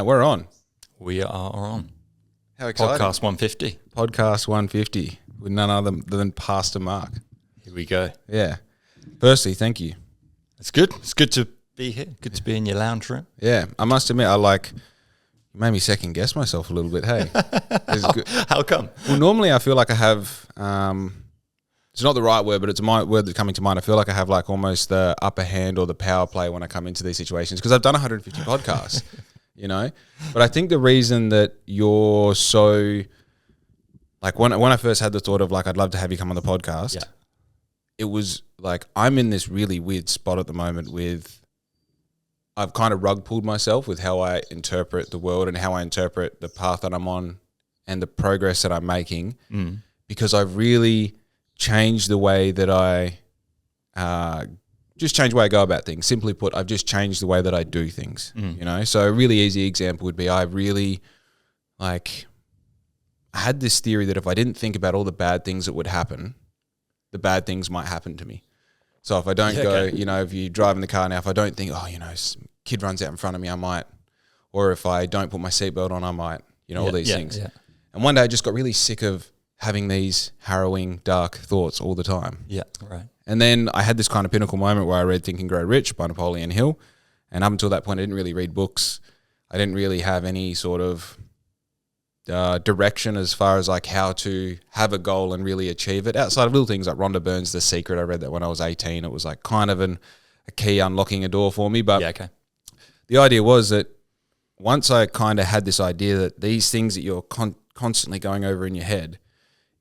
We're on. We are on. How exciting. Podcast 150. Podcast 150 with none other than Pastor Mark. Here we go. Yeah. Firstly, thank you. It's good. It's good to be here. Good to be in your lounge room. Yeah. I must admit, you made me second guess myself a little bit. Hey. How come? Well, normally I feel like I have, it's not the right word, but it's my word that's coming to mind. I feel like I have like almost the upper hand or the power play when I come into these situations because I've done 150 podcasts. You know, but I think the reason that you're so, like when I first had the thought of like, I'd love to have you come on the podcast, It was like, I'm in this really weird spot at the moment with, I've kind of rug pulled myself with how I interpret the world and how I interpret the path that I'm on and the progress that I'm making because I've really changed the way that I, just change the way I go about things. Simply put, I've just changed the way that I do things, you know? So a really easy example would be I had this theory that if I didn't think about all the bad things that would happen, the bad things might happen to me. So if I don't if you drive in the car now, if I don't think, kid runs out in front of me, I might. Or if I don't put my seatbelt on, I might, all these things. Yeah. And one day I just got really sick of having these harrowing, dark thoughts all the time. Yeah, right. And then I had this kind of pinnacle moment where I read Think and Grow Rich by Napoleon Hill. And up until that point, I didn't really read books. I didn't really have any sort of direction as far as like how to have a goal and really achieve it. Outside of little things like Rhonda Byrne's The Secret. I read that when I was 18. It was like kind of a key unlocking a door for me. But the idea was that once I kind of had this idea that these things that you're constantly going over in your head,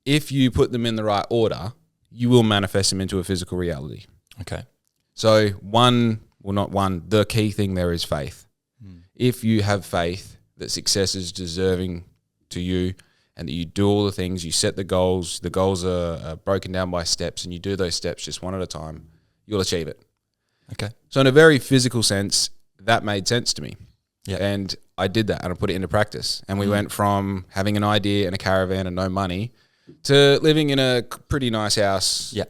if you put them in the right order, you will manifest them into a physical reality. Okay. So the key thing there is faith. If you have faith that success is deserving to you and that you do all the things, you set the goals are broken down by steps and you do those steps just one at a time, you'll achieve it. Okay. So in a very physical sense, that made sense to me. Yeah. And I did that and I put it into practice. And we went from having an idea and a caravan and no money to living in a pretty nice house. Yeah.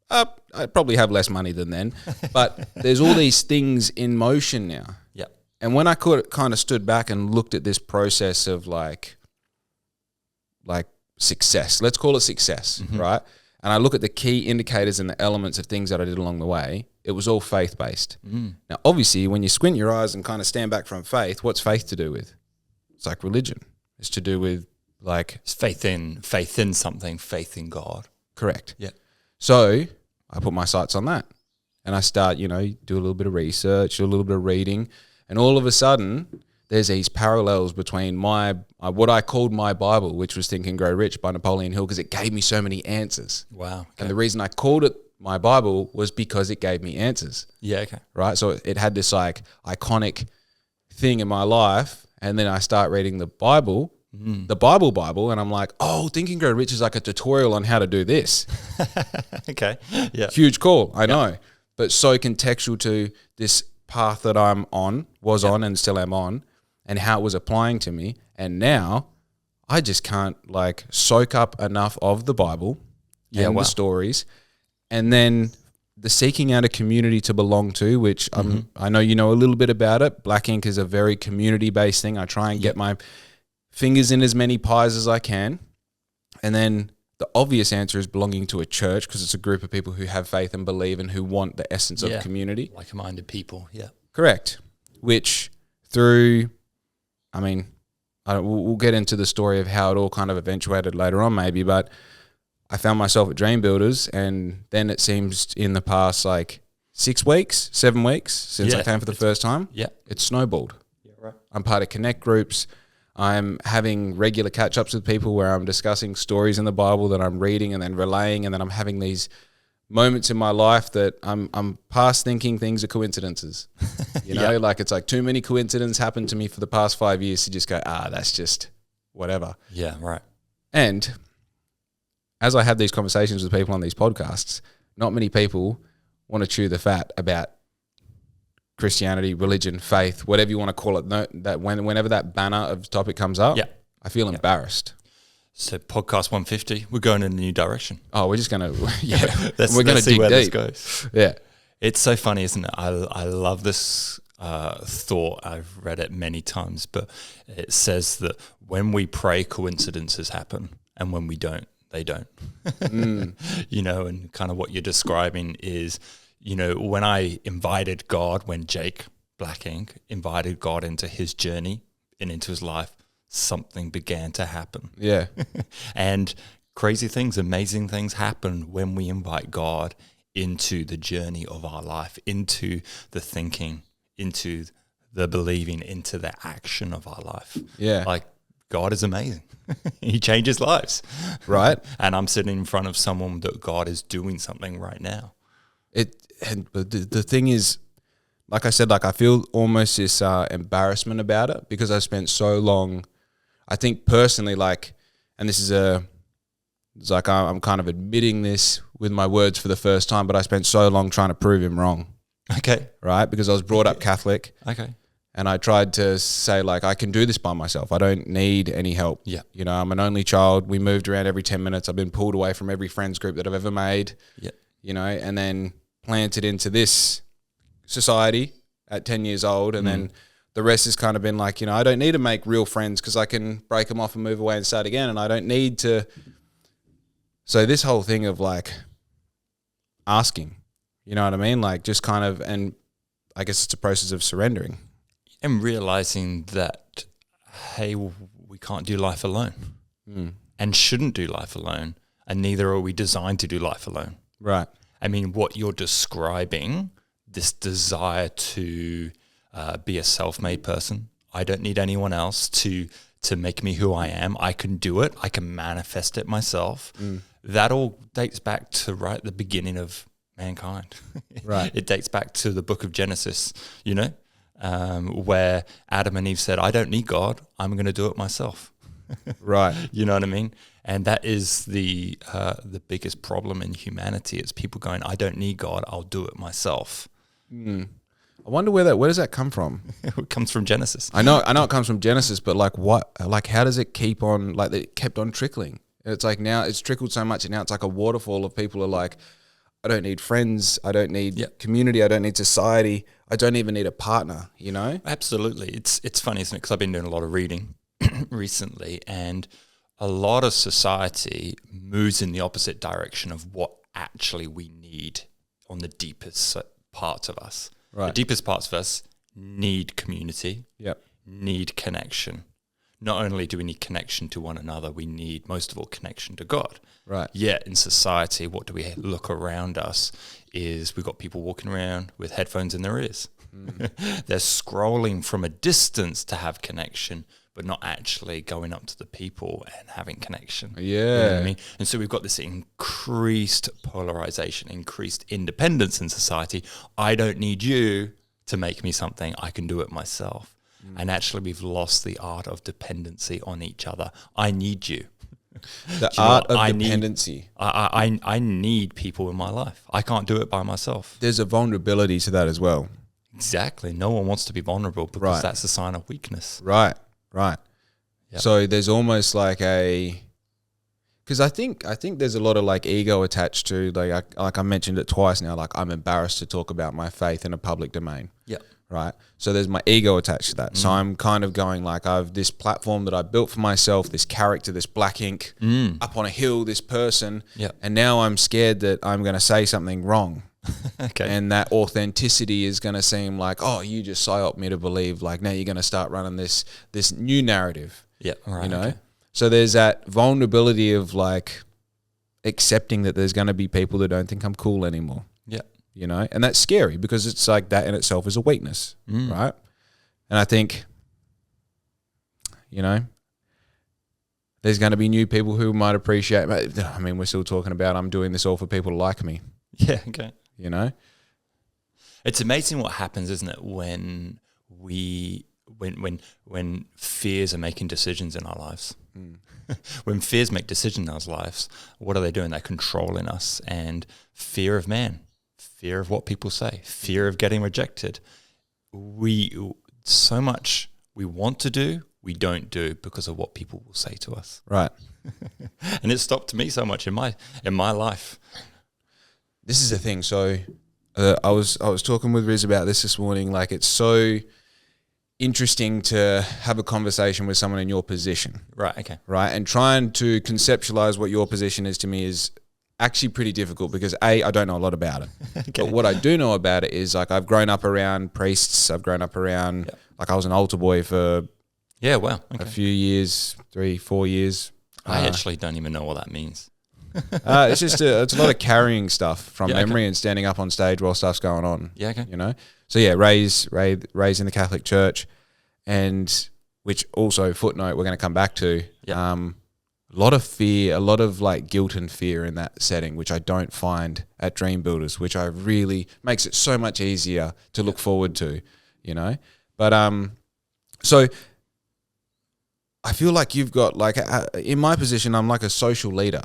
I probably have less money than then, but there's all these things in motion now. Yeah. And when I kind of stood back and looked at this process of like success, let's call it success, right? And I look at the key indicators and the elements of things that I did along the way, it was all faith-based. Now, obviously, when you squint your eyes and kind of stand back from faith, what's faith to do with? It's like religion. It's to do with it's faith in something, faith in God. Correct. Yeah. So I put my sights on that and I start, do a little bit of research, do a little bit of reading, and all of a sudden there's these parallels between what I called my Bible, which was Think and Grow Rich by Napoleon Hill, because it gave me so many answers. Wow. Okay. And the reason I called it my Bible was because it gave me answers. Yeah, okay. Right? So it had this iconic thing in my life, and then I start reading the Bible, the Bible, and I'm like, Think and Grow Rich is like a tutorial on how to do this. Okay. Yeah. Huge call, I know. But so contextual to this path that I'm on, on and still am on, and how it was applying to me. And now I just can't soak up enough of the Bible and the stories. And then the seeking out a community to belong to, which I know you know a little bit about it. Black Ink is a very community-based thing. I try and get my fingers in as many pies as I can. And then the obvious answer is belonging to a church because it's a group of people who have faith and believe and who want the essence of community. Like-minded people, yeah. Correct. Which through, we'll get into the story of how it all kind of eventuated later on maybe, but I found myself at Dreambuilders, and then it seems in the past 7 weeks since I came for the first time, it's snowballed. Yeah, right. I'm part of connect groups. I'm having regular catch-ups with people where I'm discussing stories in the Bible that I'm reading and then relaying, and then I'm having these moments in my life that I'm past thinking things are coincidences. It's like too many coincidences happened to me for the past 5 years to just go, that's just whatever. Yeah, right. And as I have these conversations with people on these podcasts, not many people want to chew the fat about Christianity, religion, faith, whatever you want to call it. Whenever that banner of topic comes up, I feel embarrassed. So podcast 150, we're going in a new direction. Oh, we're just going to, we're going to dig where deep. This goes. Yeah. It's so funny, isn't it? I love this. thought. I've read it many times, but it says that when we pray, coincidences happen, and when we don't, they don't. You know, and kind of what you're describing is, you know, when I invited God, when Jake Black Ink invited God into his journey and into his life, something began to happen. Yeah. And crazy things, amazing things happen when we invite God into the journey of our life, into the thinking, into the believing, into the action of our life. Yeah. Like, God is amazing. He changes lives. Right. And I'm sitting in front of someone that God is doing something right now. But the thing is, like I said, like I feel almost this embarrassment about it because I spent so long, I think personally, like, and this is it's like I'm kind of admitting this with my words for the first time, but I spent so long trying to prove him wrong. Okay. Right? Because I was brought up Catholic. Okay. And I tried to say, like, I can do this by myself. I don't need any help. Yeah. You know, I'm an only child. We moved around every 10 minutes. I've been pulled away from every friends group that I've ever made. Yeah. You know, and then planted into this society at 10 years old. And then the rest has kind of been like, you know, I don't need to make real friends because I can break them off and move away and start again. And I don't need to. So this whole thing of like asking, you know what I mean? Like just kind of, and I guess it's a process of surrendering. And realizing that, hey, we can't do life alone and shouldn't do life alone. And neither are we designed to do life alone. Right. I mean, what you're describing, this desire to be a self-made person. I don't need anyone else to make me who I am. I can do it. I can manifest it myself. That all dates back to right at the beginning of mankind. Right. It dates back to the book of Genesis, you know, where Adam and Eve said, I don't need God. I'm going to do it myself. Right. You know what I mean? And that is the biggest problem in humanity. It's people going, I don't need God. I'll do it myself. I wonder where does that come from? It comes from Genesis. I know it comes from Genesis, but like what, like how does it keep on, like it kept on trickling? It's like now it's trickled so much and now it's like a waterfall of people are like, I don't need friends. I don't need community. I don't need society. I don't even need a partner, you know? Absolutely. It's funny, isn't it? Because I've been doing a lot of reading recently, and a lot of society moves in the opposite direction of what actually we need on the deepest parts of us. Right. The deepest parts of us need community, Yep. need connection. Not only do we need connection to one another, we need, most of all, connection to God. Right. Yet in society, what do we look around us is we've got people walking around with headphones in their ears. They're scrolling from a distance to have connection, but not actually going up to the people and having connection. Yeah. You know what I mean? And so we've got this increased polarization, increased independence in society. I don't need you to make me something. I can do it myself. And actually we've lost the art of dependency on each other. I need you. The art of dependency. I need people in my life. I can't do it by myself. There's a vulnerability to that as well. Exactly. No one wants to be vulnerable because that's a sign of weakness. Right. Yep. So there's almost like because I think there's a lot of like ego attached to like I mentioned it twice now. Like I'm embarrassed to talk about my faith in a public domain. Yeah. Right. So there's my ego attached to that. So I'm kind of going like I've this platform that I built for myself, this character, this Black Ink, up on a hill, this person. Yeah. And now I'm scared that I'm going to say something wrong. Okay. And that authenticity is going to seem like, oh, you just psyop me to believe like now you're going to start running this new narrative. Yeah. Right. You know? Okay. So there's that vulnerability of like accepting that there's going to be people that don't think I'm cool anymore. Yeah. You know, and that's scary because it's like that in itself is a weakness, right? And I think, you know, there's going to be new people who might appreciate, I mean, we're still talking about I'm doing this all for people to like me. Yeah, okay. You know? It's amazing what happens, isn't it, when fears are making decisions in our lives. When fears make decisions in our lives, what are they doing? They're controlling us. And fear of man, fear of what people say, fear of getting rejected. So much we want to do, we don't do because of what people will say to us. Right. And it stopped me so much in my life. This is the thing. So I was talking with Riz about this morning. Like, it's so interesting to have a conversation with someone in your position. Right. Okay. Right. And trying to conceptualize what your position is to me is actually pretty difficult because I don't know a lot about it. Okay. But what I do know about it is, like, I've grown up around priests. I've grown up around, like, I was an altar boy for Wow. a few years, 3-4 years. I actually don't even know what that means. It's just it's a lot of carrying stuff from memory okay. and standing up on stage while stuff's going on. Yeah. Okay. You know? So yeah, raised in the Catholic Church, and which also, footnote, we're going to come back to. Yeah. A lot of fear, a lot of like guilt and fear in that setting, which I don't find at Dreambuilders, which I really makes it so much easier to look forward to, you know. But so I feel like you've got, like, in my position, I'm like a social leader,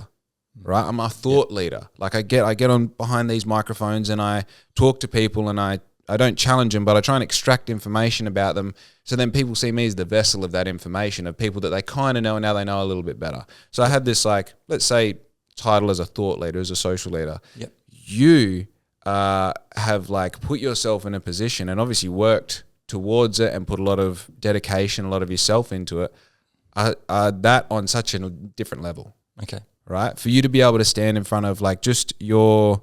right? I'm a thought leader. Like, I get on behind these microphones and I talk to people, and I don't challenge them, but I try and extract information about them. So then people see me as the vessel of that information, of people that they kind of know and now they know a little bit better. So I have this, like, let's say, title as a thought leader, as a social leader. Yep. You have, like, put yourself in a position and obviously worked towards it and put a lot of dedication, a lot of yourself into it. That on such a different level. Okay. Right? For you to be able to stand in front of, like, just your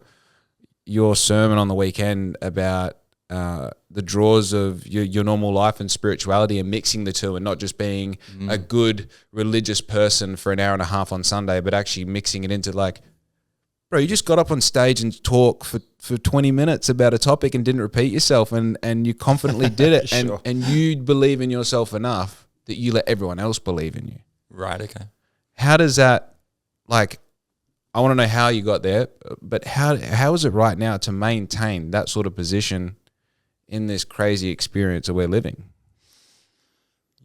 sermon on the weekend about the draws of your normal life and spirituality, and mixing the two, and not just being a good religious person for an hour and a half on Sunday, but actually mixing it into, like, bro, you just got up on stage and talk for 20 minutes about a topic and didn't repeat yourself, and you confidently did it. Sure. and you believe in yourself enough that you let everyone else believe in you. Right. Okay. How does that, like, I want to know how you got there, but how is it right now to maintain that sort of position in this crazy experience that we're living?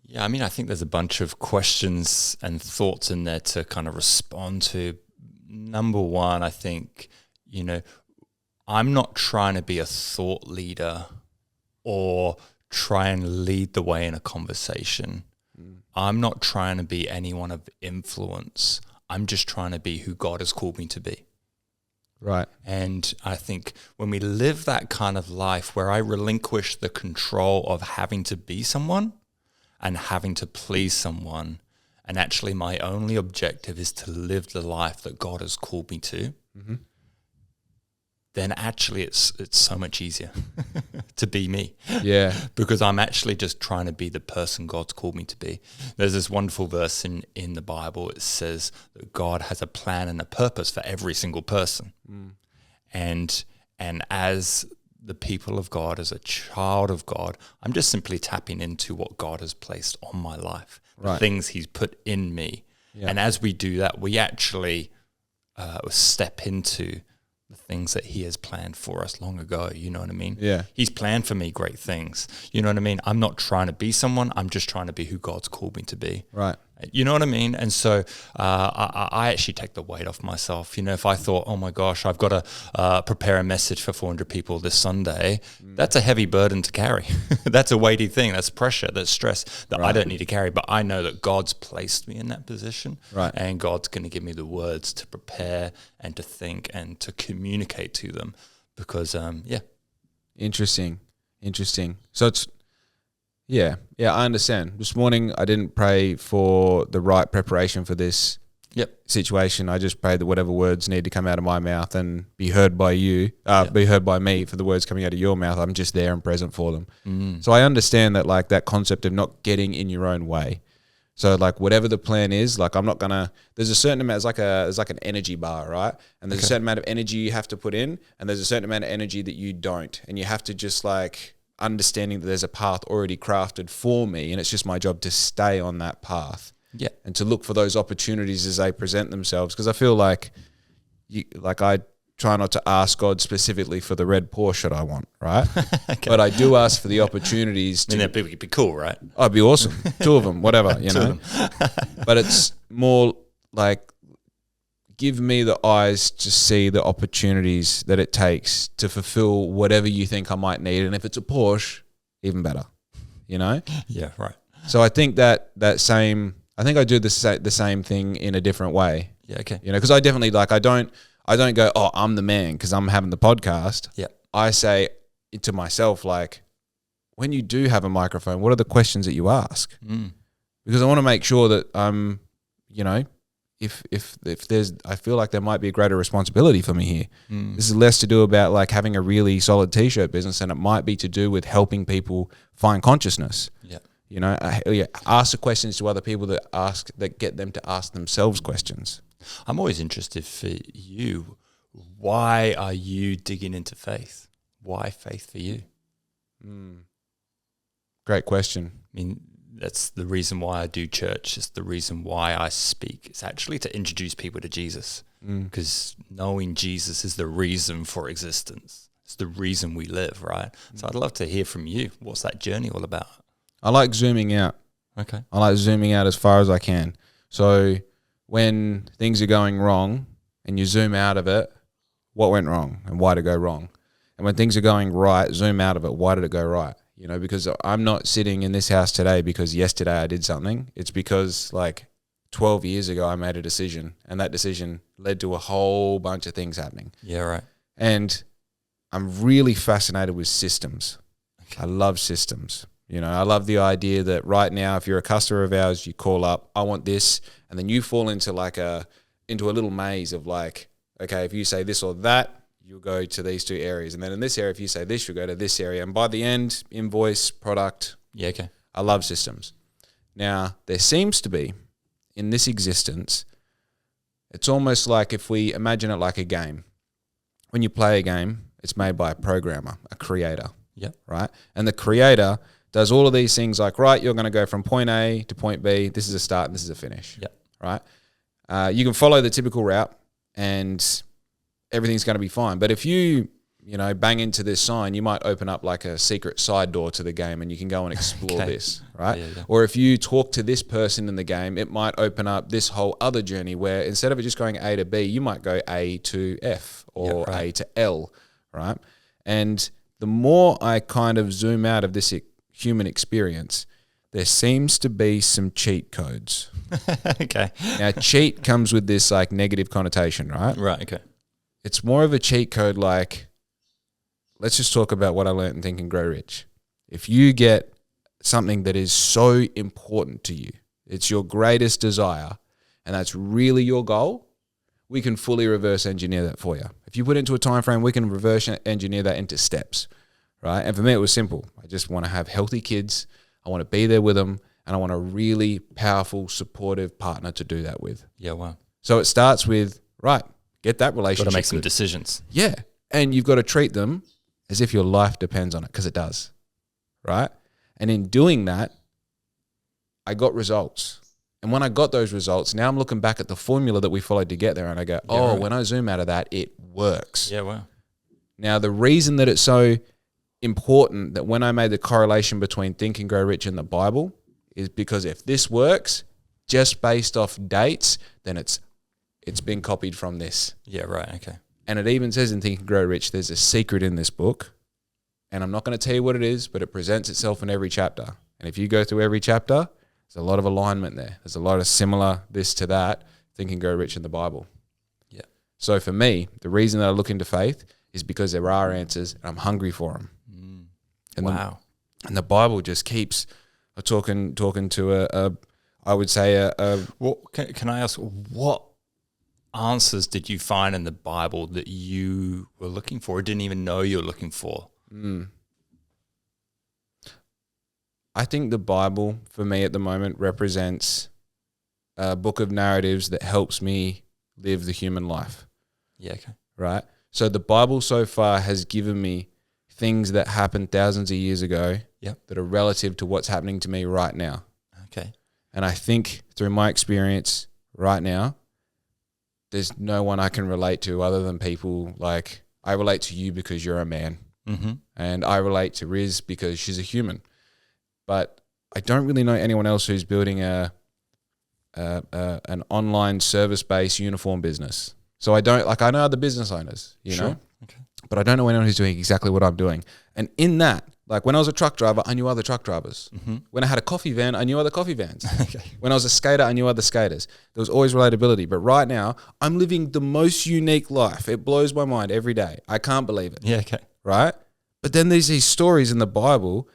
Yeah, I mean, I think there's a bunch of questions and thoughts in there to kind of respond to. Number one, I think, you know, I'm not trying to be a thought leader or try and lead the way in a conversation. I'm not trying to be anyone of influence. I'm just trying to be who God has called me to be. Right. And I think when we live that kind of life where I relinquish the control of having to be someone and having to please someone, and actually my only objective is to live the life that God has called me to, then actually it's so much easier to be me. Yeah. Because I'm actually just trying to be the person God's called me to be. There's this wonderful verse in the Bible. It says that God has a plan and a purpose for every single person. And as the people of God, as a child of God, I'm just simply tapping into what God has placed on my life, the things he's put in me. Yeah. And as we do that, we actually step into the things that he has planned for us long ago. You know what I mean? Yeah. He's planned for me great things. You know what I mean? I'm not trying to be someone. I'm just trying to be who God's called me to be. Right. You know what I mean? And so I actually take the weight off myself. You know, if I thought, oh my gosh, I've got to prepare a message for 400 people this Sunday, that's a heavy burden to carry. That's a weighty thing. That's pressure, that's stress that I don't need to carry. But I know that God's placed me in that position. Right. And God's going to give me the words to prepare and to think and to communicate to them. Because, Interesting. So it's, yeah, I understand. This morning I didn't pray for the right preparation for this situation. I just prayed that whatever words need to come out of my mouth and be heard by you, be heard by me for the words coming out of your mouth, I'm just there and present for them. So I understand that, like, that concept of not getting in your own way. So, like, whatever the plan is, like, I'm not gonna. There's a certain amount. It's like an energy bar, right? And there's a certain amount of energy you have to put in, and there's a certain amount of energy that you don't, and you have to just, like, understanding that there's a path already crafted for me, and it's just my job to stay on that path. Yeah, and to look for those opportunities as they present themselves. Because I feel like, I try not to ask God specifically for the red Porsche that I want, right? Okay. But I do ask for the opportunities to. I mean, that'd be cool, right? Oh, it'd be awesome. 2 of them, whatever, you know. But it's more like, give me the eyes to see the opportunities that it takes to fulfill whatever you think I might need. And if it's a Porsche, even better, you know? Yeah, right. So I think I think I do the same thing in a different way. Yeah, okay. You know, because I definitely, like, I don't go, oh, I'm the man because I'm having the podcast. Yeah. I say to myself, like, when you do have a microphone, what are the questions that you ask? Because I want to make sure that you know, if there's, I feel like there might be a greater responsibility for me here. This is less to do about like having a really solid t-shirt business, and it might be to do with helping people find consciousness. Yeah. You know, ask the questions to other people that get them to ask themselves questions. I'm always interested for you. Why are you digging into faith? Why faith for you? Great question. I mean, that's the reason why I do church. It's the reason why I speak. It's actually to introduce people to Jesus, because knowing Jesus is the reason for existence. It's the reason we live, right? So I'd love to hear from you. What's that journey all about? I like zooming out. Okay. I like zooming out as far as I can. So when things are going wrong and you zoom out of it, what went wrong and why did it go wrong? And when things are going right, zoom out of it. Why did it go right? You know, because I'm not sitting in this house today because yesterday I did something. It's because like 12 years ago I made a decision, and that decision led to a whole bunch of things happening. Yeah, right. And I'm really fascinated with systems. Okay. I love systems. You know, I love the idea that right now, if you're a customer of ours, you call up, I want this, and then you fall into into a little maze of like, okay, if you say this or that, you'll go to these two areas. And then in this area, if you say this, you'll go to this area. And by the end, invoice, product. Yeah, okay. I love systems. Now, there seems to be, in this existence, it's almost like if we imagine it like a game. When you play a game, it's made by a programmer, a creator. Yeah. Right? And the creator does all of these things like, right, you're going to go from point A to point B. This is a start and this is a finish. Yeah. Right? You can follow the typical route and everything's going to be fine. But if you bang into this sign, you might open up like a secret side door to the game and you can go and explore this, right? Yeah. Or if you talk to this person in the game, it might open up this whole other journey where instead of it just going A to B, you might go A to F or A to L, right? And the more I kind of zoom out of this human experience, there seems to be some cheat codes. Okay. Now, cheat comes with this like negative connotation, right? Right, okay. It's more of a cheat code like, let's just talk about what I learned in Think and Grow Rich. If you get something that is so important to you, it's your greatest desire, and that's really your goal, we can fully reverse engineer that for you. If you put it into a time frame, we can reverse engineer that into steps, right? And for me, it was simple. I just want to have healthy kids. I want to be there with them, and I want a really powerful, supportive partner to do that with. Yeah, wow. So it starts with, right, get that relationship. Got to make some good. decisions. Yeah. And you've got to treat them as if your life depends on it, because it does, right? And in doing that, I got results. And when I got those results, now I'm looking back at the formula that we followed to get there, and I go, when I zoom out of that, it works. Yeah, wow. Now, the reason that it's so important that when I made the correlation between Think and Grow Rich and the Bible is because if this works just based off dates, then it's been copied from this. Yeah, right, okay. And it even says in Think and Grow Rich, there's a secret in this book. And I'm not going to tell you what it is, but it presents itself in every chapter. And if you go through every chapter, there's a lot of alignment there. There's a lot of similar this to that, Think and Grow Rich in the Bible. Yeah. So for me, the reason that I look into faith is because there are answers and I'm hungry for them. And wow. And the Bible just keeps talking to I would say Well, can I ask, what answers did you find in the Bible that you were looking for or didn't even know you were looking for? I think the Bible for me at the moment represents a book of narratives that helps me live the human life. Yeah, okay. Right? So the Bible so far has given me things that happened thousands of years ago that are relative to what's happening to me right now. Okay. And I think through my experience right now, there's no one I can relate to other than people like I relate to you because you're a man. Mm-hmm. And I relate to Riz because she's a human. But I don't really know anyone else who's building an online service-based uniform business. So I know other business owners, you know, okay. But I don't know anyone who's doing exactly what I'm doing. And in that, like when I was a truck driver, I knew other truck drivers. Mm-hmm. When I had a coffee van, I knew other coffee vans. Okay. When I was a skater, I knew other skaters. There was always relatability. But right now, I'm living the most unique life. It blows my mind every day. I can't believe it. Yeah, okay. right? But then there's these stories in the Bible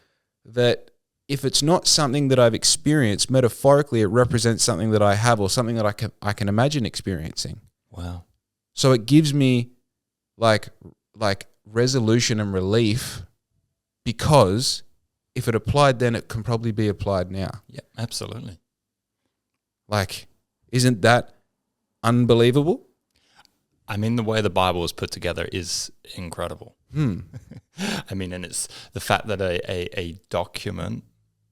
that if it's not something that I've experienced, metaphorically, it represents something that I have or something that I can imagine experiencing. Wow. So it gives me like resolution and relief, because if it applied then, it can probably be applied now. Yeah, absolutely. Like, isn't that unbelievable? I mean, the way the Bible is put together is incredible. I mean, and it's the fact that a document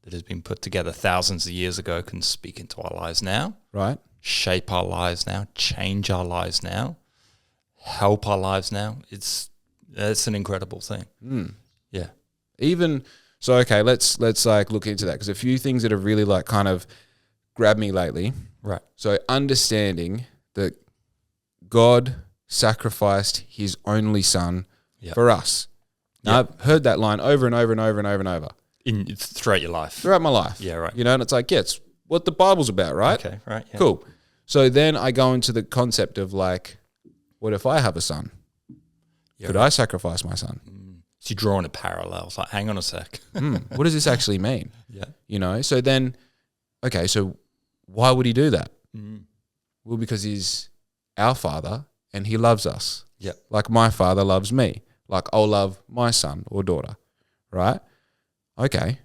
that has been put together thousands of years ago can speak into our lives now, Right? shape our lives now, change our lives now, help our lives now. It's an incredible thing. Yeah. Even so, okay, let's like look into that, because a few things that have really like kind of grabbed me lately. Right. So understanding that God sacrificed his only son for us. Now, I've heard that line over and over and over and over and over. Throughout your life. Throughout my life. Yeah, right. You know, and it's like, yeah, it's what the Bible's about, right? Okay, right. Yeah. Cool. So then I go into the concept of like, what if I have a son? Yeah, Could right. I sacrifice my son? So you're drawing a parallel. It's like, hang on a sec. What does this actually mean? Yeah. You know, so then, okay, so why would he do that? Well, because he's our father and he loves us. Yeah. Like my father loves me. Like I'll love my son or daughter, right? Okay.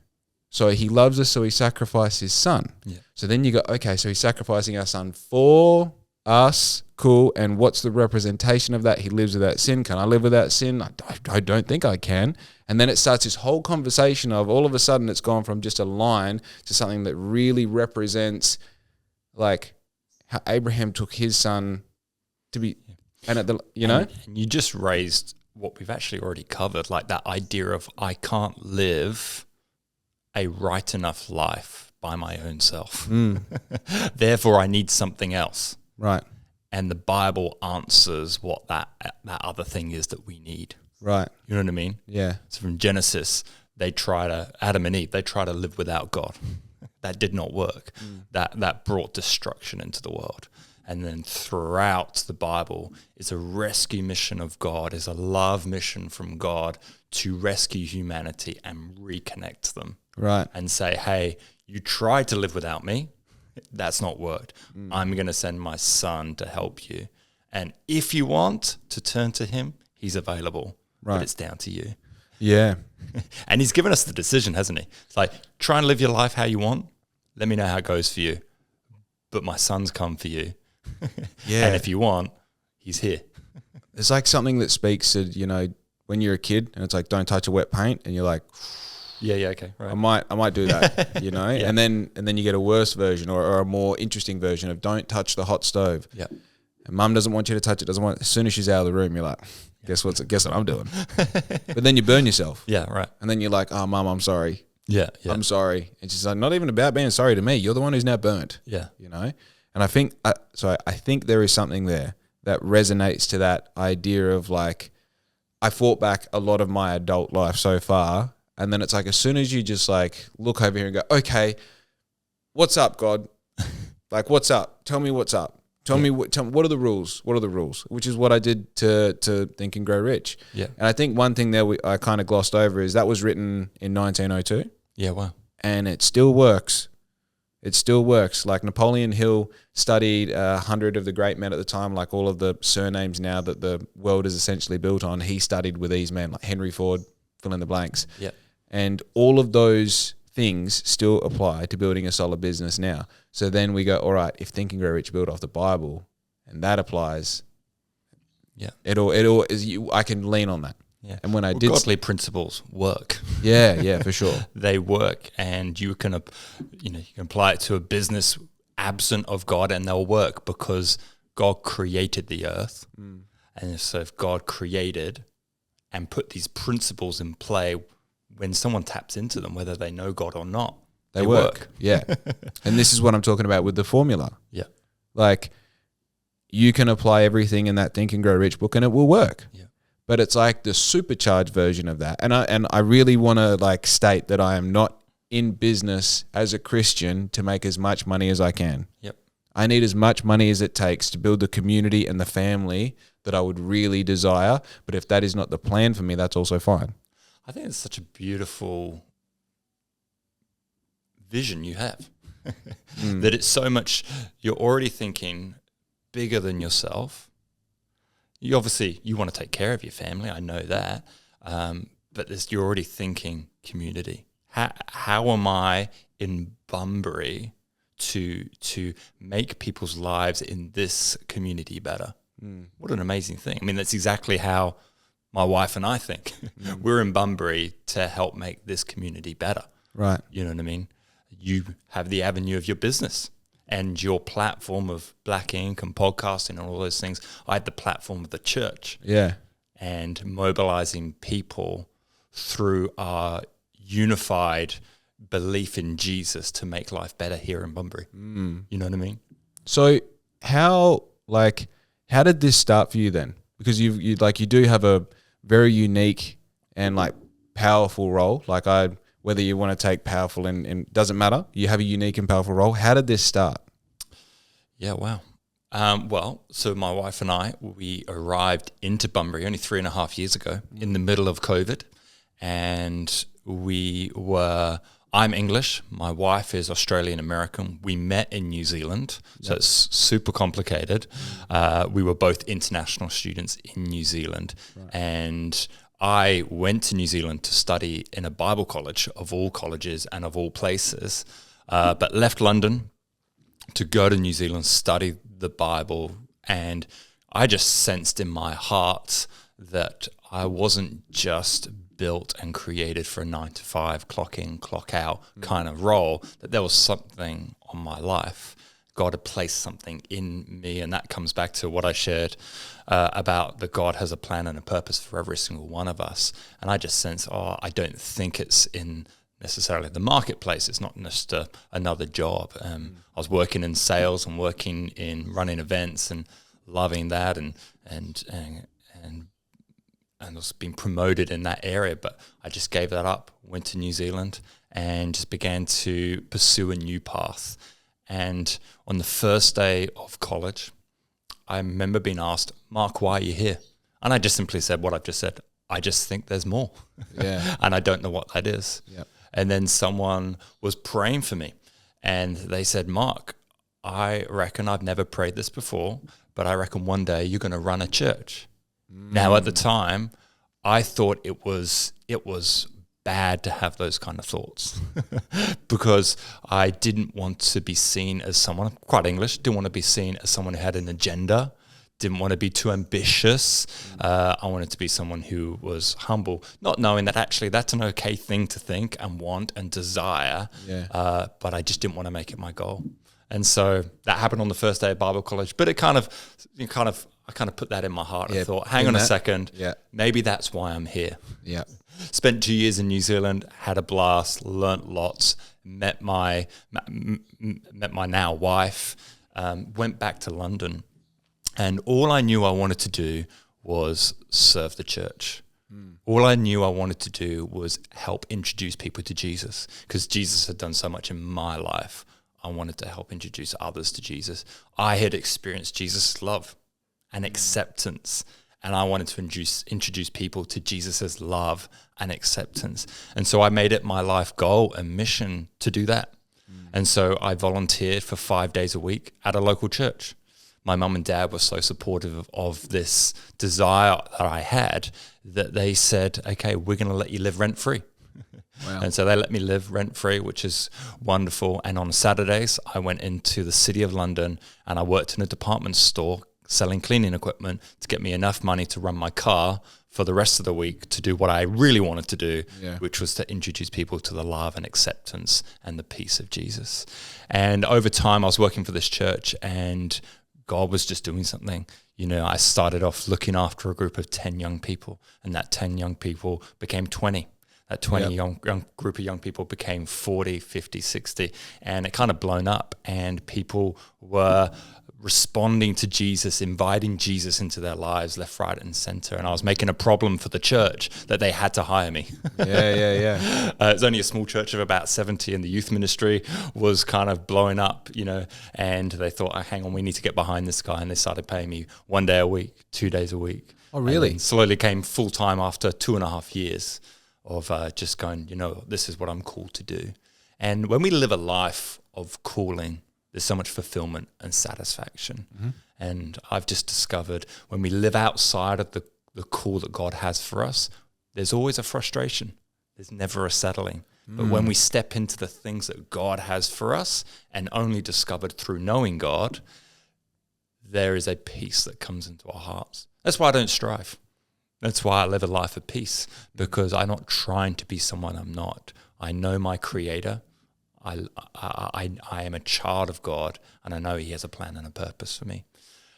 So he loves us, so he sacrificed his son. Yeah. So then you go, okay, so he's sacrificing our son for us. Cool. And what's the representation of that? He lives without sin. Can I live without sin? I don't think I can. And then it starts this whole conversation of all of a sudden it's gone from just a line to something that really represents like how Abraham took his son to be, and at the, you know? And you just raised what we've actually already covered, like that idea of I can't live a right enough life by my own self. Therefore, I need something else. Right. And the Bible answers what that other thing is that we need. Right. You know what I mean? Yeah. So from Genesis, Adam and Eve, they try to live without God. That did not work. That brought destruction into the world. And then throughout the Bible is a rescue mission of God, is a love mission from God to rescue humanity and reconnect them. Right. And say, hey, you tried to live without me. That's not worked. I'm going to send my son to help you. And if you want to turn to him, he's available. Right. But it's down to you. Yeah. And he's given us the decision, hasn't he? It's like, try and live your life how you want. Let me know how it goes for you. But my son's come for you. Yeah. And if you want, he's here. It's like something that speaks to, you know, when you're a kid and it's like, don't touch a wet paint, and you're like, Yeah, okay, right. I might do that, you know? Yeah. And then you get a worse version or a more interesting version of don't touch the hot stove. Yeah. And mum doesn't want you to touch it, as soon as she's out of the room, you're like, guess what I'm doing? But then you burn yourself. Yeah, right. And then you're like, oh, mum, I'm sorry. Yeah. I'm sorry. And she's like, not even about being sorry to me. You're the one who's now burnt. Yeah. You know? And I think, I think there is something there that resonates to that idea of like, I fought back a lot of my adult life so far. And then it's like, as soon as you just like look over here and go, okay, what's up, God? Like, what's up? Tell me what's up. Tell me what are the rules? What are the rules? Which is what I did to Think and Grow Rich. Yeah. And I think one thing there I kind of glossed over is that was written in 1902. Yeah, wow. And it still works. It still works. Like Napoleon Hill studied 100 of the great men at the time, like all of the surnames now that the world is essentially built on. He studied with these men, like Henry Ford, fill in the blanks. Yeah. And all of those things still apply to building a solid business now. So then we go, all right, if Think and Grow Rich built off the Bible and that applies, yeah, it all is. I can lean on that. Yeah. And when godly principles work. Yeah, for sure. They work, and you can apply it to a business absent of God, and they'll work because God created the earth. And so if God created and put these principles in play, when someone taps into them, whether they know God or not, they work. Yeah. And this is what I'm talking about with the formula. Yeah. Like, you can apply everything in that Think and Grow Rich book and it will work. Yeah. But it's like the supercharged version of that. And I really want to like state that I am not in business as a Christian to make as much money as I can. Yep. I need as much money as it takes to build the community and the family that I would really desire. But if that is not the plan for me, that's also fine. I think it's such a beautiful vision you have. That it's so much, you're already thinking bigger than yourself. You obviously, you want to take care of your family, I know that, but you're already thinking community. How am I in Bunbury to make people's lives in this community better? What an amazing thing. I mean, that's exactly how my wife and I think. We're in Bunbury to help make this community better. Right. You know what I mean? You have the avenue of your business and your platform of Black Ink and podcasting and all those things. I had the platform of the church. Yeah. And mobilizing people through our unified belief in Jesus to make life better here in Bunbury. You know what I mean? So how did this start for you then? Because you do have a very unique and like powerful role. Whether you want to take powerful and doesn't matter, you have a unique and powerful role. How did this start? Yeah, wow. Well, so my wife and I, we arrived into Bunbury only 3.5 years ago in the middle of COVID. And I'm English. My wife is Australian American. We met in New Zealand. So it's super complicated. We were both international students in New Zealand. Right. And I went to New Zealand to study in a Bible college of all colleges and of all places, but left London to go to New Zealand, study the Bible. And I just sensed in my heart that I wasn't just built and created for a 9-to-5 clock in, clock out kind of role, that there was something on my life. God had placed something in me, and that comes back to what I shared about that God has a plan and a purpose for every single one of us. And I just sense, I don't think it's in necessarily the marketplace. It's not just another job. I was working in sales and working in running events and loving that, and I was being promoted in that area, but I just gave that up, went to New Zealand and just began to pursue a new path. And on the first day of college, I remember being asked, Mark, why are you here? And I just simply said what I've just said. I just think there's more. Yeah. And I don't know what that is. Yep. And then someone was praying for me and they said, Mark, I reckon I've never prayed this before, but I reckon one day you're going to run a church. Now, at the time, I thought it was bad to have those kind of thoughts because I didn't want to be seen as someone, I'm quite English, didn't want to be seen as someone who had an agenda, didn't want to be too ambitious. I wanted to be someone who was humble, not knowing that actually that's an okay thing to think and want and desire, but I just didn't want to make it my goal. And so that happened on the first day of Bible college, but I kind of put that in my heart. I thought, hang on a second, maybe that's why I'm here. Yeah. Spent 2 years in New Zealand, had a blast, learnt lots, met my now wife, went back to London, and all I knew I wanted to do was serve the church. All I knew I wanted to do was help introduce people to Jesus, because Jesus had done so much in my life. I wanted to help introduce others to Jesus. I had experienced Jesus' love and acceptance, and I wanted to introduce people to Jesus' love and acceptance. And so I made it my life goal and mission to do that. And so I volunteered for 5 days a week at a local church. My mum and dad were so supportive of this desire that I had that they said, okay, we're going to let you live rent-free. Wow. And so they let me live rent-free, which is wonderful. And on Saturdays, I went into the City of London and I worked in a department store selling cleaning equipment to get me enough money to run my car for the rest of the week to do what I really wanted to do, which was to introduce people to the love and acceptance and the peace of Jesus. And over time, I was working for this church and God was just doing something. You know, I started off looking after a group of 10 young people, and that 10 young people became 20. That 20 young group of young people became 40, 50, 60, and it kind of blown up, and people were responding to Jesus, inviting Jesus into their lives, left, right, and center. And I was making a problem for the church that they had to hire me. It's only a small church of about 70, and the youth ministry was kind of blowing up, and they thought, oh, hang on, we need to get behind this guy. And they started paying me 1 day a week, 2 days a week. Oh, really? And slowly came full time after 2.5 years of just going, this is what I'm called to do. And when we live a life of calling, there's so much fulfillment and satisfaction. Mm-hmm. And I've just discovered when we live outside of the call that God has for us, there's always a frustration. There's never a settling. But when we step into the things that God has for us, and only discovered through knowing God, there is a peace that comes into our hearts. That's why I don't strive. That's why I live a life of peace, because I'm not trying to be someone I'm not. I know my Creator. I am a child of God, and I know He has a plan and a purpose for me.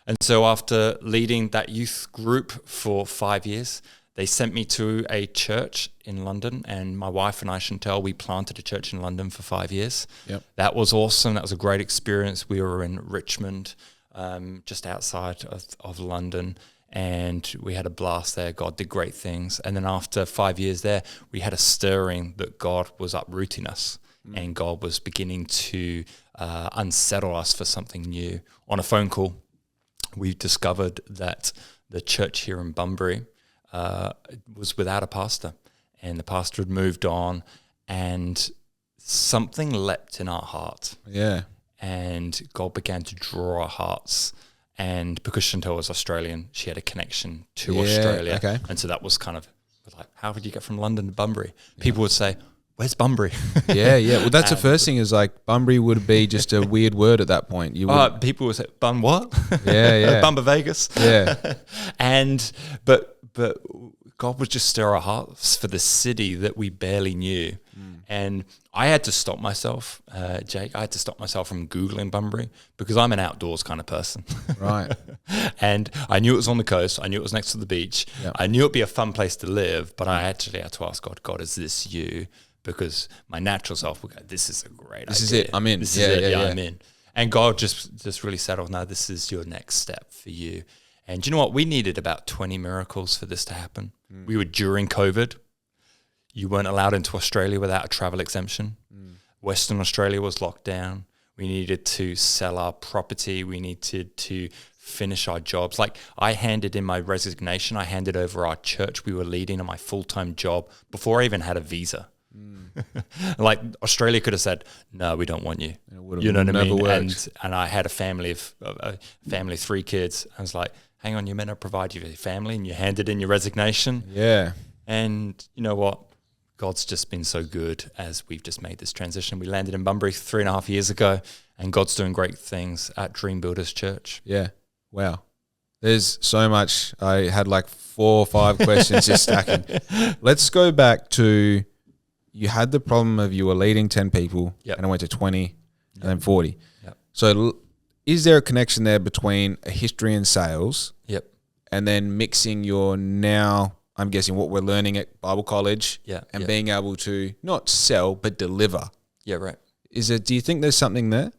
And so after leading that youth group for 5 years, they sent me to a church in London, and my wife and I, Chantel, we planted a church in London for 5 years. Yep. That was awesome. That was a great experience. We were in Richmond, just outside of London, and we had a blast there. God did great things. And then after 5 years there, we had a stirring that God was uprooting us. And God was beginning to unsettle us for something new. On a phone call, we discovered that the church here in Bunbury was without a pastor, and the pastor had moved on, and something leapt in our heart. Yeah. And God began to draw our hearts. And because Chantel was Australian, she had a connection to Australia. Okay. And so that was kind of like, how did you get from London to Bunbury? People would say, where's Bunbury? Yeah. Well, that's the first thing is like Bunbury would be just a weird word at that point. People would say, Bun what? Yeah. Bumba Vegas. Yeah. But God would just stir our hearts for the city that we barely knew. And I had to stop myself, Jake. I had to stop myself from Googling Bunbury, because I'm an outdoors kind of person. Right. And I knew it was on the coast. I knew it was next to the beach. Yep. I knew it'd be a fun place to live, but I actually had to ask God, is this you? Because my natural self would go, this is a great idea. This is it. I'm in. This is it. Yeah, I'm in. And God just really settled, no, this is your next step for you. And you know what? We needed about 20 miracles for this to happen. We were during COVID. You weren't allowed into Australia without a travel exemption. Western Australia was locked down. We needed to sell our property. We needed to finish our jobs. Like, I handed in my resignation. I handed over our church we were leading and my full-time job before I even had a visa. Like, Australia could have said, no, we don't want you. You know what I mean? And I had a family of 3 kids. I was like, hang on, you're meant to provide you with your family, and you handed in your resignation. Yeah. And you know what? God's just been so good as we've just made this transition. We landed in Bunbury 3.5 years ago, and God's doing great things at Dreambuilders Church. Yeah. Wow. There's so much. I had like 4 or 5 questions just stacking. Let's go back to, you had the problem of you were leading 10 people, and it went to 20 and then 40. Yep. So is there a connection there between a history in sales and then mixing your now, I'm guessing, what we're learning at Bible college and being able to not sell but deliver? Yeah, right. Do you think there's something there?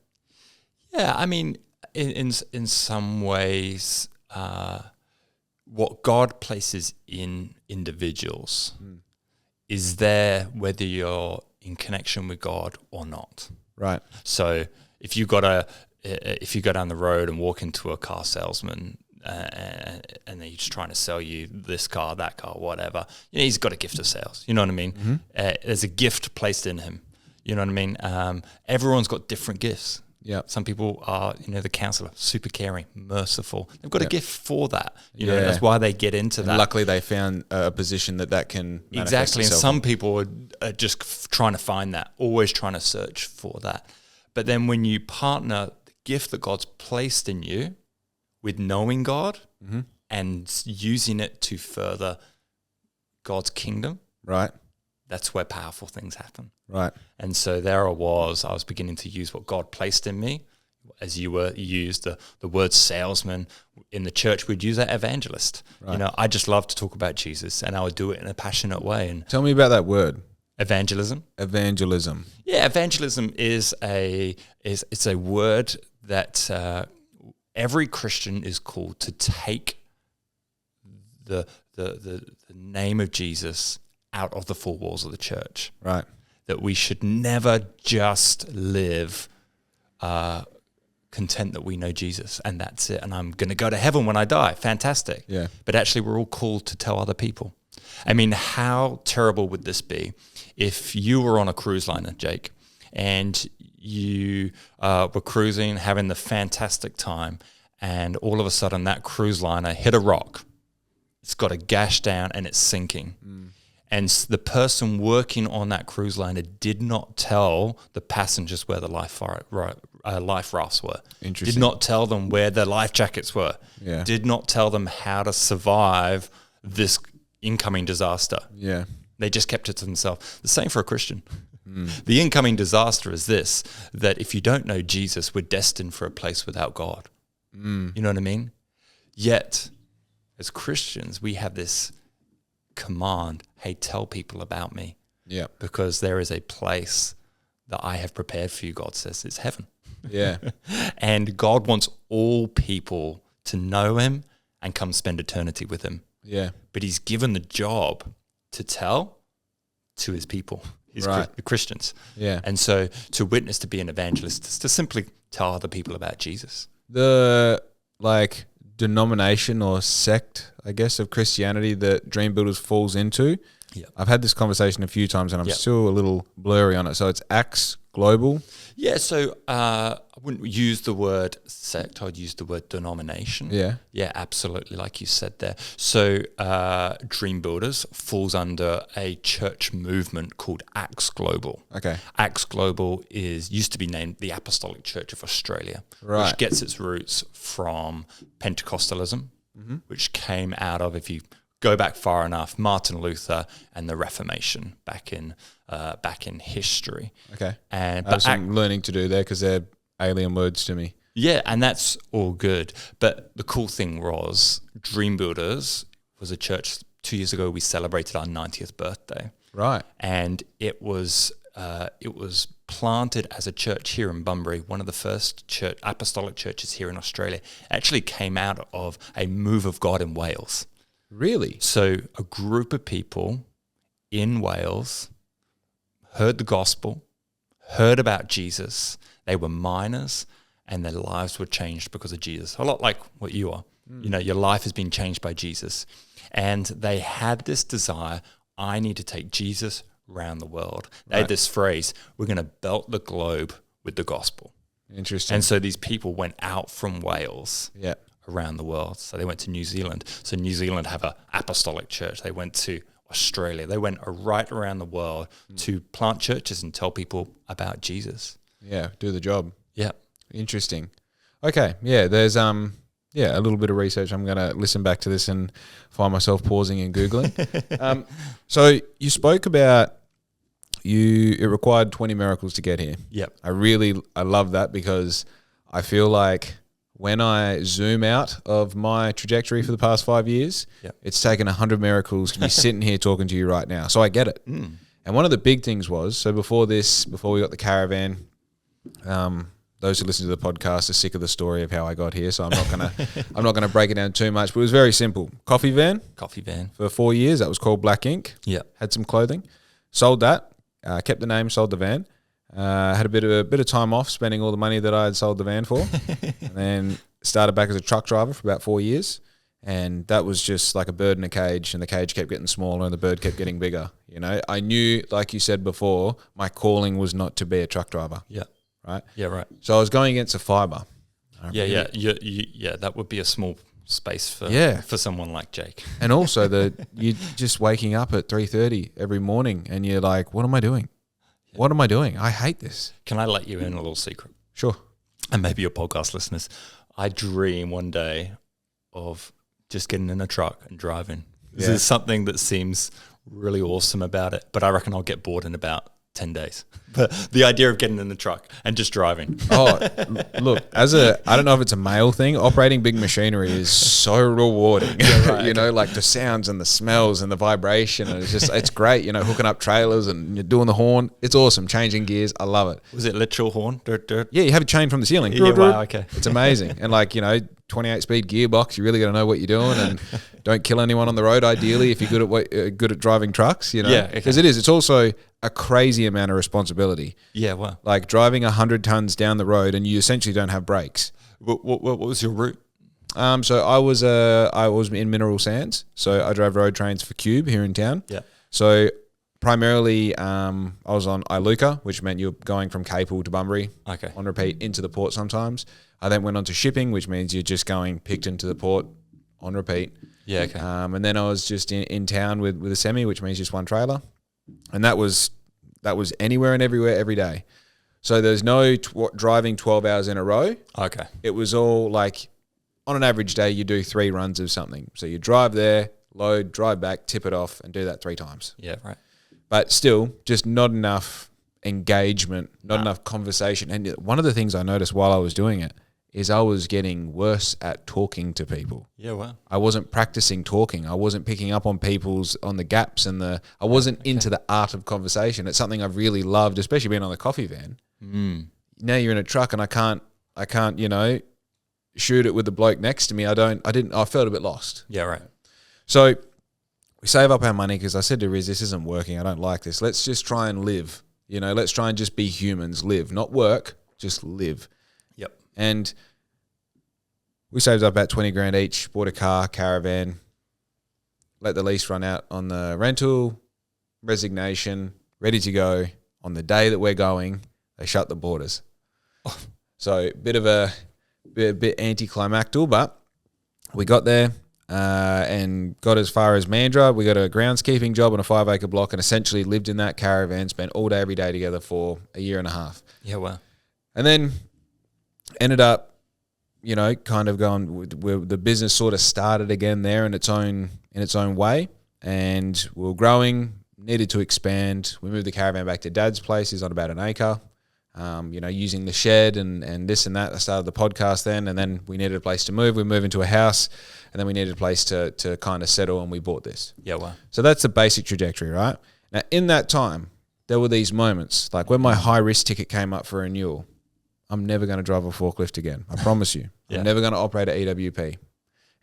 Yeah, I mean, in some ways, what God places in individuals is there whether you're in connection with God or not. Right. So if you go down the road and walk into a car salesman and he's trying to sell you this car, that car, whatever, he's got a gift of sales. You know what I mean? Mm-hmm. There's a gift placed in him. You know what I mean? Everyone's got different gifts. Yeah. Some people are, the counselor, super caring, merciful. They've got a gift for that. You know, that's why they get into that. Luckily, they found a position that can manifest exactly. itself. And some people are just trying to find that, always trying to search for that. But then when you partner the gift that God's placed in you with knowing God and using it to further God's kingdom, right? That's where powerful things happen. Right. And so there I was beginning to use what God placed in me. As you used the word salesman in the church, we'd use that evangelist. Right. I just love to talk about Jesus, and I would do it in a passionate way. And tell me about that word. Evangelism. Evangelism. Yeah, evangelism is it's a word that every Christian is called to take the name of Jesus out of the four walls of the church. Right. That we should never just live content that we know Jesus and that's it. And I'm going to go to heaven when I die. Fantastic. Yeah. But actually, we're all called to tell other people. I mean, how terrible would this be if you were on a cruise liner, Jake, and you were cruising, having the fantastic time, and all of a sudden that cruise liner hit a rock. It's got a gash down and it's sinking. And the person working on that cruise liner did not tell the passengers where the life rafts were. Interesting. Did not tell them where their life jackets were. Yeah. Did not tell them how to survive this incoming disaster. Yeah. They just kept it to themselves. The same for a Christian. The incoming disaster is this, that if you don't know Jesus, we're destined for a place without God. You know what I mean? Yet, as Christians, we have this command, hey, tell people about me. Yeah. Because there is a place that I have prepared for you, God says. It's heaven. Yeah. And God wants all people to know him and come spend eternity with him. Yeah. But he's given the job to tell to his people, his Right. Christians. Yeah. And so to witness, to be an evangelist, is to simply tell other people about Jesus. The denomination or sect, I guess, of Christianity that Dreambuilders falls into. Yep. I've had this conversation a few times and I'm Yep. still a little blurry on it. So it's Acts Global. Yeah, so I wouldn't use the word sect, I'd use the word denomination. Yeah. Yeah, absolutely, like you said there. So Dreambuilders falls under a church movement called Acts Global. Okay. Acts Global used to be named the Apostolic Church of Australia, Right. which gets its roots from Pentecostalism, which came out of, if you go back far enough, Martin Luther and the Reformation back in history. Okay. And I have some learning to do there because they're alien words to me. yeah, and that's all good. But the cool thing was Dreambuilders was a church 2 years ago. We celebrated our 90th birthday. Right. And it was planted as a church here in Bunbury, one of the first apostolic churches here in Australia. It actually came out of a move of God in Wales. Really? So a group of people in Wales heard the gospel, heard about Jesus. They were miners and their lives were changed because of Jesus. A lot like what you are. You know, your life has been changed by Jesus. And they had this desire, I need to take Jesus around the world. They had this phrase, we're going to belt the globe with the gospel. Interesting. And so these people went out from Wales Yeah. around the world. So they went to New Zealand. So New Zealand have an apostolic church. They went to Australia. They went right around the world to plant churches and tell people about Jesus. Yeah. Do the job. Yeah. Interesting. Okay. Yeah. There's a little bit of research. I'm going to listen back to this and find myself pausing and Googling. So you spoke about it required 20 miracles to get here. Yep. I love that because I feel like when I zoom out of my trajectory for the past 5 years, it's taken 100 miracles to be sitting here talking to you right now. So I get it. And one of the big things was, so before we got the caravan, those who listen to the podcast are sick of the story of how I got here, so I'm not gonna break it down too much. But it was very simple. Coffee van for 4 years. That was called BLXCK INK. Yeah. Had some clothing, sold that, kept the name, sold the van. Had a bit of time off, spending all the money that I had sold the van for, and then started back as a truck driver for about 4 years. And that was just like a bird in a cage, and the cage kept getting smaller and the bird kept getting bigger. You know, I knew, like you said before, my calling was not to be a truck driver. Yeah. Right. Yeah. Right. So I was going against a fibre. Yeah. That would be a small space for someone like Jake. And also you're just waking up at 3:30 every morning, and you're like, "What am I doing? What am I doing? I hate this." Can I let you in a little secret? Sure. And maybe your podcast listeners. I dream one day of just getting in a truck and driving. There's something that seems really awesome about it, but I reckon I'll get bored in about 10 days. But the idea of getting in the truck and just driving. Oh, look, I don't know if it's a male thing, operating big machinery is so rewarding. Yeah, right, you know, like the sounds and the smells and the vibration. And it's great, you know, hooking up trailers and you're doing the horn. It's awesome. Changing gears. I love it. Was it literal horn? Dirt, dirt? Yeah, you have a chain from the ceiling. Yeah, wow, okay. It's amazing. And like, you know, 28-speed gearbox, you really got to know what you're doing and don't kill anyone on the road, ideally, if you're good at driving trucks, you know. Yeah, because it's also a crazy amount of responsibility. Yeah, wow. Like driving 100 tons down the road and you essentially don't have brakes. What was your route? So I was in mineral sands. So I drove road trains for Cube here in town. Yeah. So primarily, I was on Iluka, which meant you're going from Capel to Bunbury on repeat into the port sometimes. I then went on to shipping, which means you're just going picked into the port on repeat. Yeah, okay. And then I was just in town with a semi, which means just one trailer. And that was anywhere and everywhere every day. So there's no driving 12 hours in a row. Okay. It was all like, on an average day, you do 3 runs of something. So you drive there, load, drive back, tip it off, and do that 3 times. Yeah, right. But still, just not enough engagement, not enough conversation. And one of the things I noticed while I was doing it is I was getting worse at talking to people. Yeah, wow. I wasn't practicing talking. I wasn't picking up on on the gaps and I wasn't into the art of conversation. It's something I've really loved, especially being on the coffee van. Now you're in a truck and I can't, you know, shoot it with the bloke next to me. I felt a bit lost. Yeah, right. So we save up our money because I said to Riz, this isn't working. I don't like this. Let's just try and live. You know, let's try and just be humans, live, not work, just live. Yep. And we saved up about 20 grand each, bought a car, caravan, let the lease run out on the rental, resignation, ready to go. On the day that we're going, they shut the borders. Oh. So a bit anticlimactic, but we got there and got as far as Mandurah. We got a groundskeeping job on a 5-acre block and essentially lived in that caravan, spent all day, every day together for a year and a half. Yeah, wow. And then ended up, you know, kind of going, the business sort of started again there in its own way, and we were growing, needed to expand. We moved the caravan back to Dad's place. He's on about an acre, you know, using the shed and this and that. I started the podcast then, and then we needed a place to move. We moved into a house, and then we needed a place to kind of settle, and we bought this. Yeah, wow. So that's the basic trajectory, right? Now, in that time, there were these moments, like when my high-risk ticket came up for renewal, I'm never going to drive a forklift again. I promise you. Yeah. I'm never going to operate an EWP.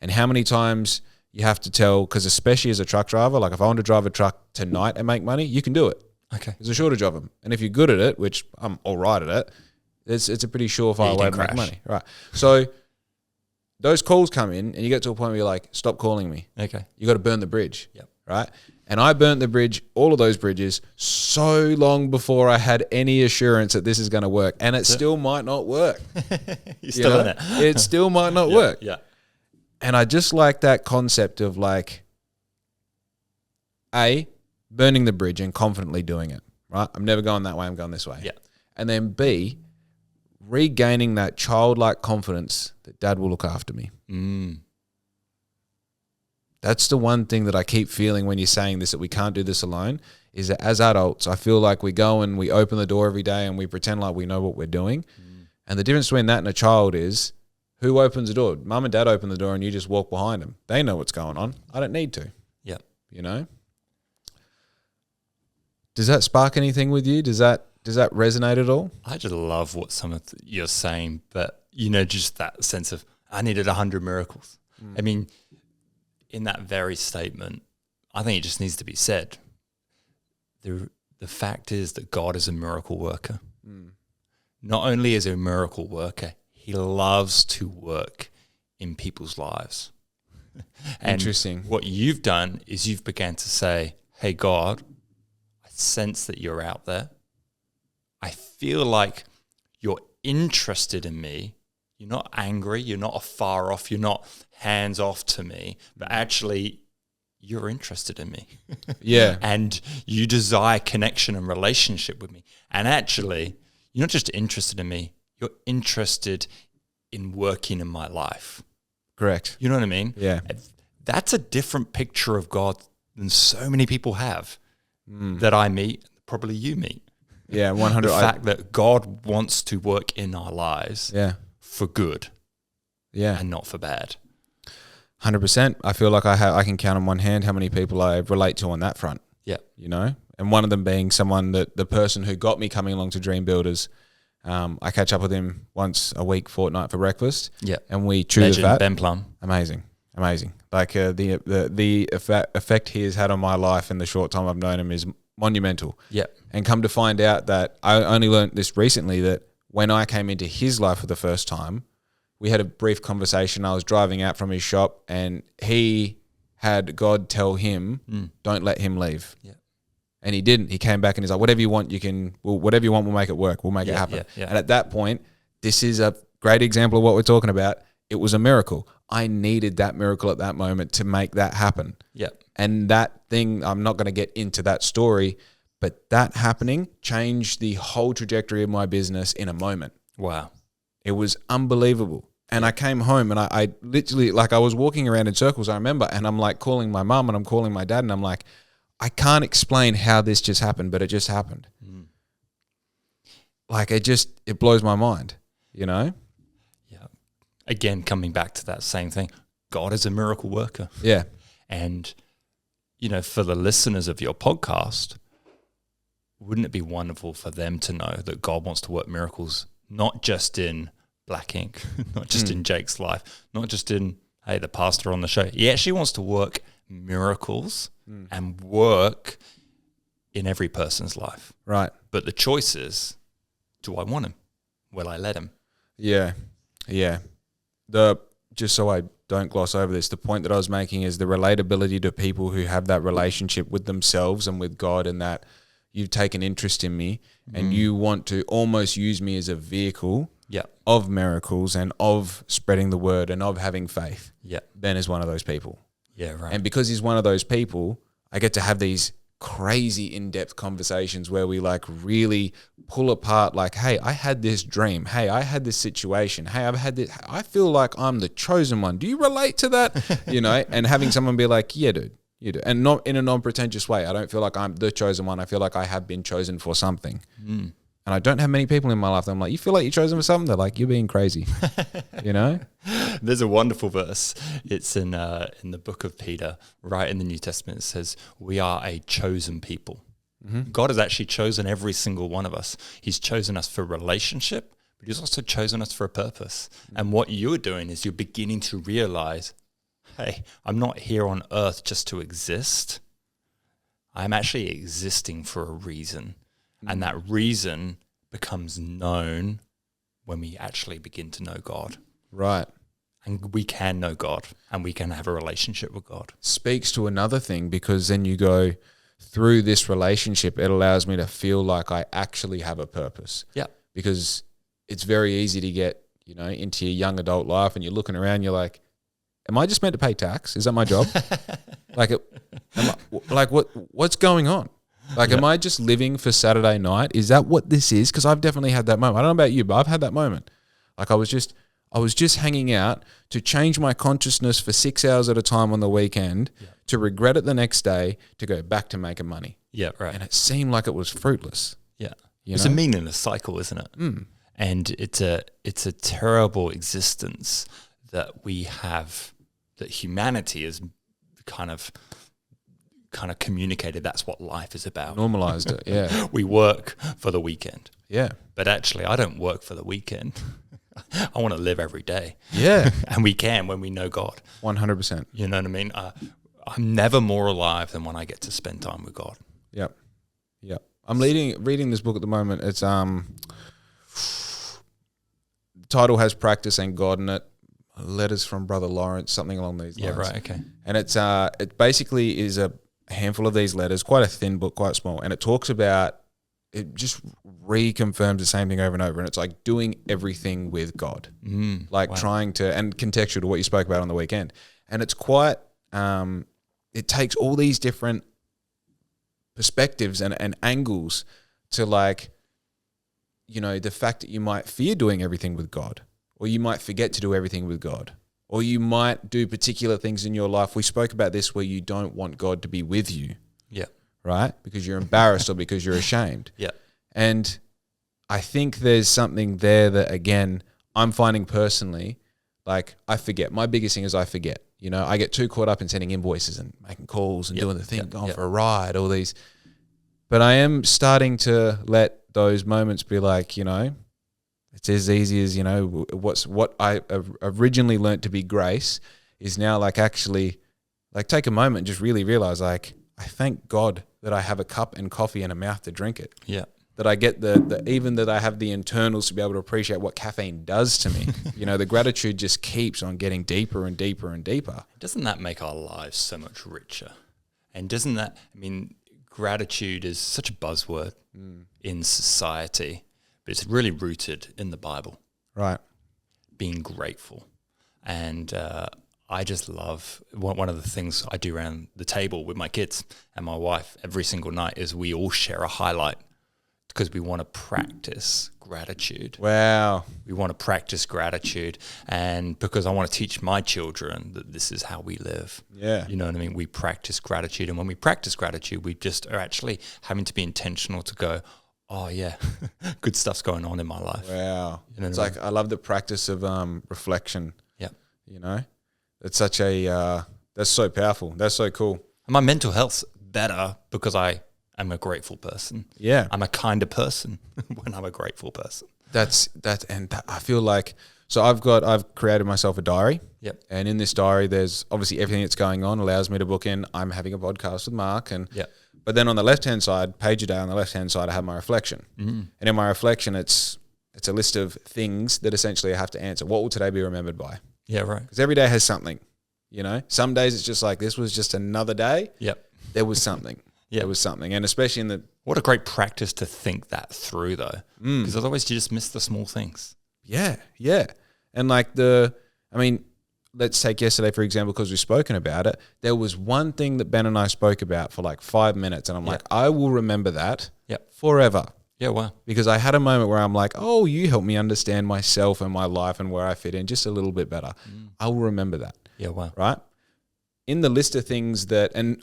And how many times you have to tell, because especially as a truck driver, like if I want to drive a truck tonight and make money, you can do it. Okay. There's a shortage of them. And if you're good at it, which I'm all right at it, it's a pretty surefire way to make money. Right. So those calls come in and you get to a point where you're like, stop calling me. Okay. You got to burn the bridge. Yep. Right. And I burnt the bridge, all of those bridges, so long before I had any assurance that this is going to work. And it still might not work. You're still in it. It still might not work. Yeah. And I just like that concept of like, A, burning the bridge and confidently doing it, right? I'm never going that way. I'm going this way. Yeah. And then B, regaining that childlike confidence that Dad will look after me. That's the one thing that I keep feeling when you're saying this, that we can't do this alone, is that as adults, I feel like we go and we open the door every day and we pretend like we know what we're doing. And the difference between that and a child is, who opens the door? Mum and Dad open the door and you just walk behind them. They know what's going on. I don't need to. Yeah. You know? Does that spark anything with you? Does that resonate at all? I just love what some of you're saying, but you know, just that sense of I needed 100 miracles. I mean, in that very statement, I think it just needs to be said. The fact is that God is a miracle worker. Not only is he a miracle worker, he loves to work in people's lives. And Interesting. what you've done is you've began to say, hey, God, I sense that you're out there. I feel like you're interested in me. You're not angry. You're not afar off. You're not hands off to me, but actually you're interested in me. Yeah. And you desire connection and relationship with me. And actually, you're not just interested in me. You're interested in working in my life. Correct. You know what I mean? Yeah. That's a different picture of God than so many people have that I meet, probably you meet. Yeah, The 100. fact that God wants to work in our lives for good and not for bad. 100%. I feel like I can count on one hand how many people I relate to on that front. Yeah. You know? And one of them being someone that the person who got me coming along to Dreambuilders, I catch up with him once a week, fortnight for breakfast. Yeah. And we chew Legend, the fat. Ben Plum. Amazing. Like the effect he has had on my life in the short time I've known him is monumental. Yeah. And come to find out that I only learned this recently, that when I came into his life for the first time, we had a brief conversation. I was driving out from his shop and he had God tell him, don't let him leave. Yeah. And he didn't. He came back and he's like, whatever you want, whatever you want, we'll make it work. We'll make it happen. Yeah. And at that point, this is a great example of what we're talking about. It was a miracle. I needed that miracle at that moment to make that happen. Yeah. And that thing, I'm not going to get into that story, but that happening changed the whole trajectory of my business in a moment. Wow. It was unbelievable. And I came home and I literally, like, I was walking around in circles, I remember, and I'm like calling my mum and I'm calling my dad and I'm like, I can't explain how this just happened, but it just happened. Like, it blows my mind, you know? Yeah. Again, coming back to that same thing, God is a miracle worker. Yeah. And, you know, for the listeners of your podcast, wouldn't it be wonderful for them to know that God wants to work miracles, not just in Black Ink, not just in Jake's life, not just in, hey, the pastor on the show. He actually wants to work miracles and work in every person's life. Right. But the choice is, do I want him? Will I let him? Yeah. Yeah. Just so I don't gloss over this, the point that I was making is the relatability to people who have that relationship with themselves and with God, and that you've taken interest in me and you want to almost use me as a vehicle of miracles and of spreading the word and of having faith. Yeah. Ben is one of those people. Yeah, right. And because he's one of those people, I get to have these crazy in-depth conversations where we like really pull apart, like, hey, I had this dream. Hey, I had this situation. Hey, I've had this. I feel like I'm the chosen one. Do you relate to that? You know, and having someone be like, yeah, dude, you do. And not in a non-pretentious way. I don't feel like I'm the chosen one. I feel like I have been chosen for something. And I don't have many people in my life that I'm like, you feel like you're chosen for something? They're like, you're being crazy, you know? There's a wonderful verse. It's in the book of Peter, right in the New Testament. It says, we are a chosen people. God has actually chosen every single one of us. He's chosen us for relationship, but he's also chosen us for a purpose. And what you're doing is you're beginning to realize, hey, I'm not here on earth just to exist. I'm actually existing for a reason. And that reason becomes known when we actually begin to know God. Right. And we can know God and we can have a relationship with God. Speaks to another thing, because then you go, through this relationship, it allows me to feel like I actually have a purpose. Yeah. Because it's very easy to get, you know, into your young adult life and you're looking around, you're like, am I just meant to pay tax? Is that my job? What's going on? Like, am I just living for Saturday night? Is that what this is? Because I've definitely had that moment. I don't know about you, but I've had that moment. Like, I was just hanging out to change my consciousness for 6 hours at a time on the weekend, to regret it the next day, to go back to making money. Yeah, right. And it seemed like it was fruitless. Yeah. It's a meaningless cycle, isn't it? And it's a terrible existence that we have, that humanity is kind of communicated that's what life is about. Normalized it, yeah. We work for the weekend. Yeah. But actually, I don't work for the weekend. I want to live every day. Yeah. And we can when we know God. 100%. You know what I mean? I'm never more alive than when I get to spend time with God. Yep. Yep. I'm reading this book at the moment. It's the title has Practice and God in it. Letters from Brother Lawrence, something along these lines. Yeah, right, okay. And it basically is a handful of these letters, quite a thin book, quite small, and it talks about, it just reconfirms the same thing over and over, and it's like doing everything with God, trying to, and contextual to what you spoke about on the weekend, and it's quite, it takes all these different perspectives and angles to, like, you know, the fact that you might fear doing everything with God, or you might forget to do everything with God, or you might do particular things in your life. We spoke about this where you don't want God to be with you. Yeah. Right? Because you're embarrassed or because you're ashamed. Yeah. And I think there's something there that, again, I'm finding personally, like I forget. My biggest thing is I forget. You know, I get too caught up in sending invoices and making calls and doing the thing, going for a ride, all these. But I am starting to let those moments be like, you know, it's as easy as, you know, what I originally learnt to be grace is now like actually like take a moment and just really realize like, I thank God that I have a cup and coffee and a mouth to drink it. Yeah. That I get even that I have the internals to be able to appreciate what caffeine does to me. You know, the gratitude just keeps on getting deeper and deeper and deeper. Doesn't that make our lives so much richer? And doesn't that, I mean, gratitude is such a buzzword in society, but it's really rooted in the Bible. Right. Being grateful. And I just love, one of the things I do around the table with my kids and my wife every single night is we all share a highlight. Because we want to practice gratitude. Wow. We want to practice gratitude. And because I want to teach my children that this is how we live. Yeah. You know what I mean? We practice gratitude. And when we practice gratitude, we just are actually having to be intentional to go, oh, yeah, good stuff's going on in my life. Wow. You know it's like, I love the practice of reflection. Yeah. You know, it's such a, that's so powerful. That's so cool. And my mental health's better because I'm a grateful person. Yeah. I'm a kinder person when I'm a grateful person. I feel like, so I've created myself a diary. Yep. And in this diary, there's obviously everything that's going on allows me to book in. I'm having a podcast with Mark. But then on the left-hand side, page a day on the left-hand side, I have my reflection. And in my reflection, it's a list of things that essentially I have to answer. What will today be remembered by? Yeah, right. Because every day has something, you know. Some days it's just like, this was just another day. Yep. There was something. Yeah. There was something. And especially in the... What a great practice to think that through, though. Because otherwise you just miss the small things. Yeah, yeah. And like let's take yesterday, for example, because we've spoken about it. There was one thing that Ben and I spoke about for like 5 minutes. And I'm like, I will remember that forever. Yeah, wow. Because I had a moment where I'm like, oh, you helped me understand myself and my life and where I fit in just a little bit better. I will remember that. Yeah, wow. Right? In the list of things that, and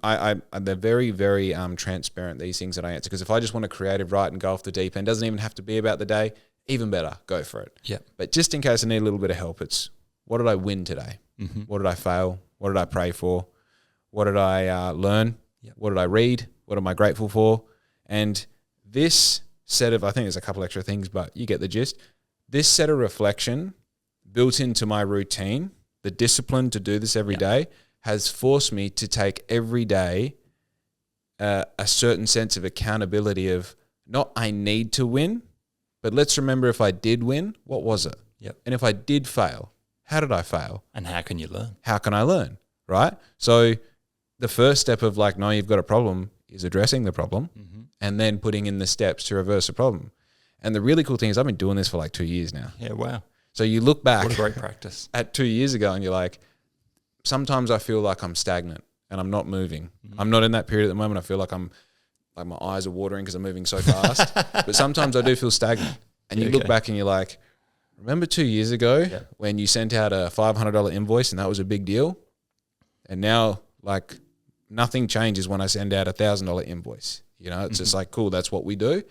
they're very, very transparent, these things that I answer. Because if I just want a creative write and go off the deep end, doesn't even have to be about the day, even better, go for it. Yeah. But just in case I need a little bit of help, it's what did I win today? What did I fail? What did I pray for? What did I learn? Yep. What did I read? What am I grateful for? And this set of, I think there's a couple extra things, but you get the gist. This set of reflection built into my routine, the discipline to do this every day, has forced me to take every day a certain sense of accountability of not I need to win, but let's remember if I did win, what was it? Yep. And if I did fail, how did I fail? And how can you learn? How can I learn, right? So the first step of like, no, you've got a problem is addressing the problem and then putting in the steps to reverse the problem. And the really cool thing is I've been doing this for like 2 years now. Yeah, wow. So you look back. What a great practice. At 2 years ago and you're like, sometimes I feel like I'm stagnant and I'm not moving. I'm not in that period at the moment. I feel like like my eyes are watering because I'm moving so fast. But sometimes I do feel stagnant. And you look back and you're like, remember 2 years ago when you sent out a $500 invoice and that was a big deal? And now like nothing changes when I send out a $1,000 invoice. You know, it's just like, cool, that's what we do.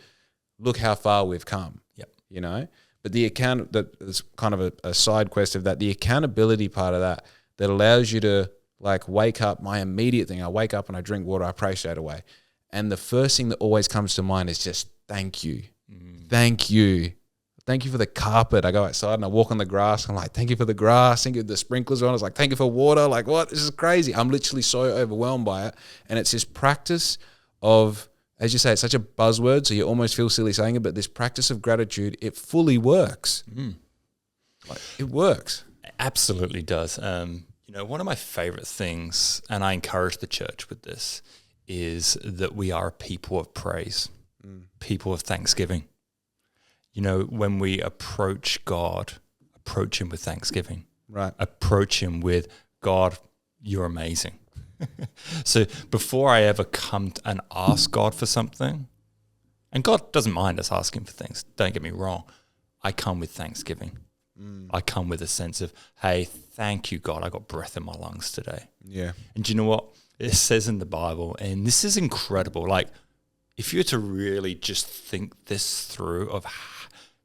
Look how far we've come. Yep. You know, but the account, that's kind of a side quest of that, the accountability part of that allows you to like wake up. My immediate thing, I wake up and I drink water, I pray straight away. And the first thing that always comes to mind is just thank you. Thank you. Thank you for the carpet. I go outside and I walk on the grass. I'm like, thank you for the grass. Thank you for the sprinklers on. I was like, thank you for water. Like, what? This is crazy. I'm literally so overwhelmed by it. And it's this practice of, as you say, it's such a buzzword, so you almost feel silly saying it, but this practice of gratitude, it fully works. Like, it works. It absolutely does. You know, one of my favorite things, and I encourage the church with this, is that we are a people of praise, people of thanksgiving. You know, when we approach God, approach him with thanksgiving. Right. Approach him with, God, you're amazing. So before I ever come and ask God for something, and God doesn't mind us asking for things, don't get me wrong, I come with thanksgiving. I come with a sense of, hey, thank you, God, I got breath in my lungs today. Yeah. And do you know what? It says in the Bible, and this is incredible, like if you were to really just think this through of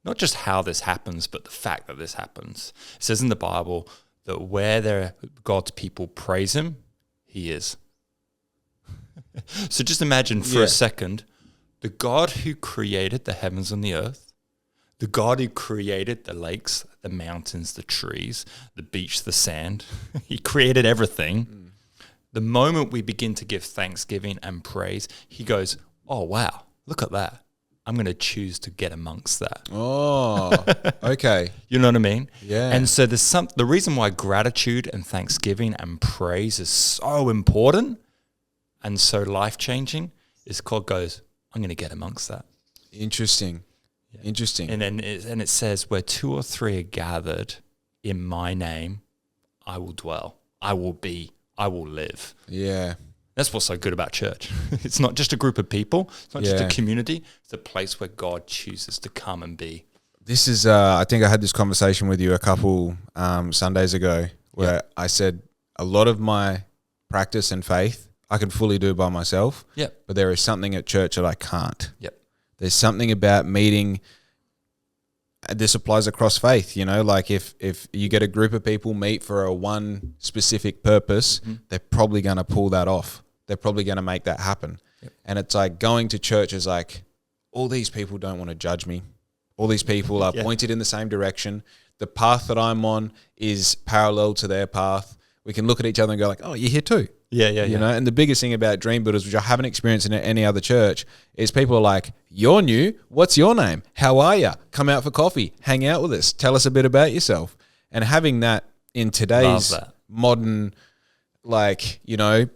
not just how this happens, but the fact that this happens, it says in the Bible that where God's people praise him, he is. So just imagine for a second, the God who created the heavens and the earth, the God who created the lakes, the mountains, the trees, the beach, the sand, he created everything. The moment we begin to give thanksgiving and praise, he goes, oh, wow, look at that. I'm going to choose to get amongst that. Oh, okay. You know what I mean? Yeah. And so the reason why gratitude and thanksgiving and praise is so important and so life-changing is God goes, I'm going to get amongst that. Interesting. Yeah. Interesting. And then it says, where 2 or 3 are gathered in my name, I will dwell. I will live. Yeah. That's what's so good about church. It's not just a group of people. It's not just a community. It's a place where God chooses to come and be. This is, I think I had this conversation with you a couple Sundays ago where I said a lot of my practice and faith I can fully do by myself. Yep. But there is something at church that I can't. Yep. There's something about meeting. This applies across faith, you know, like if you get a group of people meet for a one specific purpose, they're probably going to pull that off. They're probably going to make that happen. Yep. And it's like going to church is like, all these people don't want to judge me. All these people are pointed in the same direction. The path that I'm on is parallel to their path. We can look at each other and go like, oh, you're here too. You know, and the biggest thing about Dreambuilders, which I haven't experienced in any other church, is people are like, you're new. What's your name? How are you? Come out for coffee. Hang out with us. Tell us a bit about yourself. And having that in today's modern, like, you know,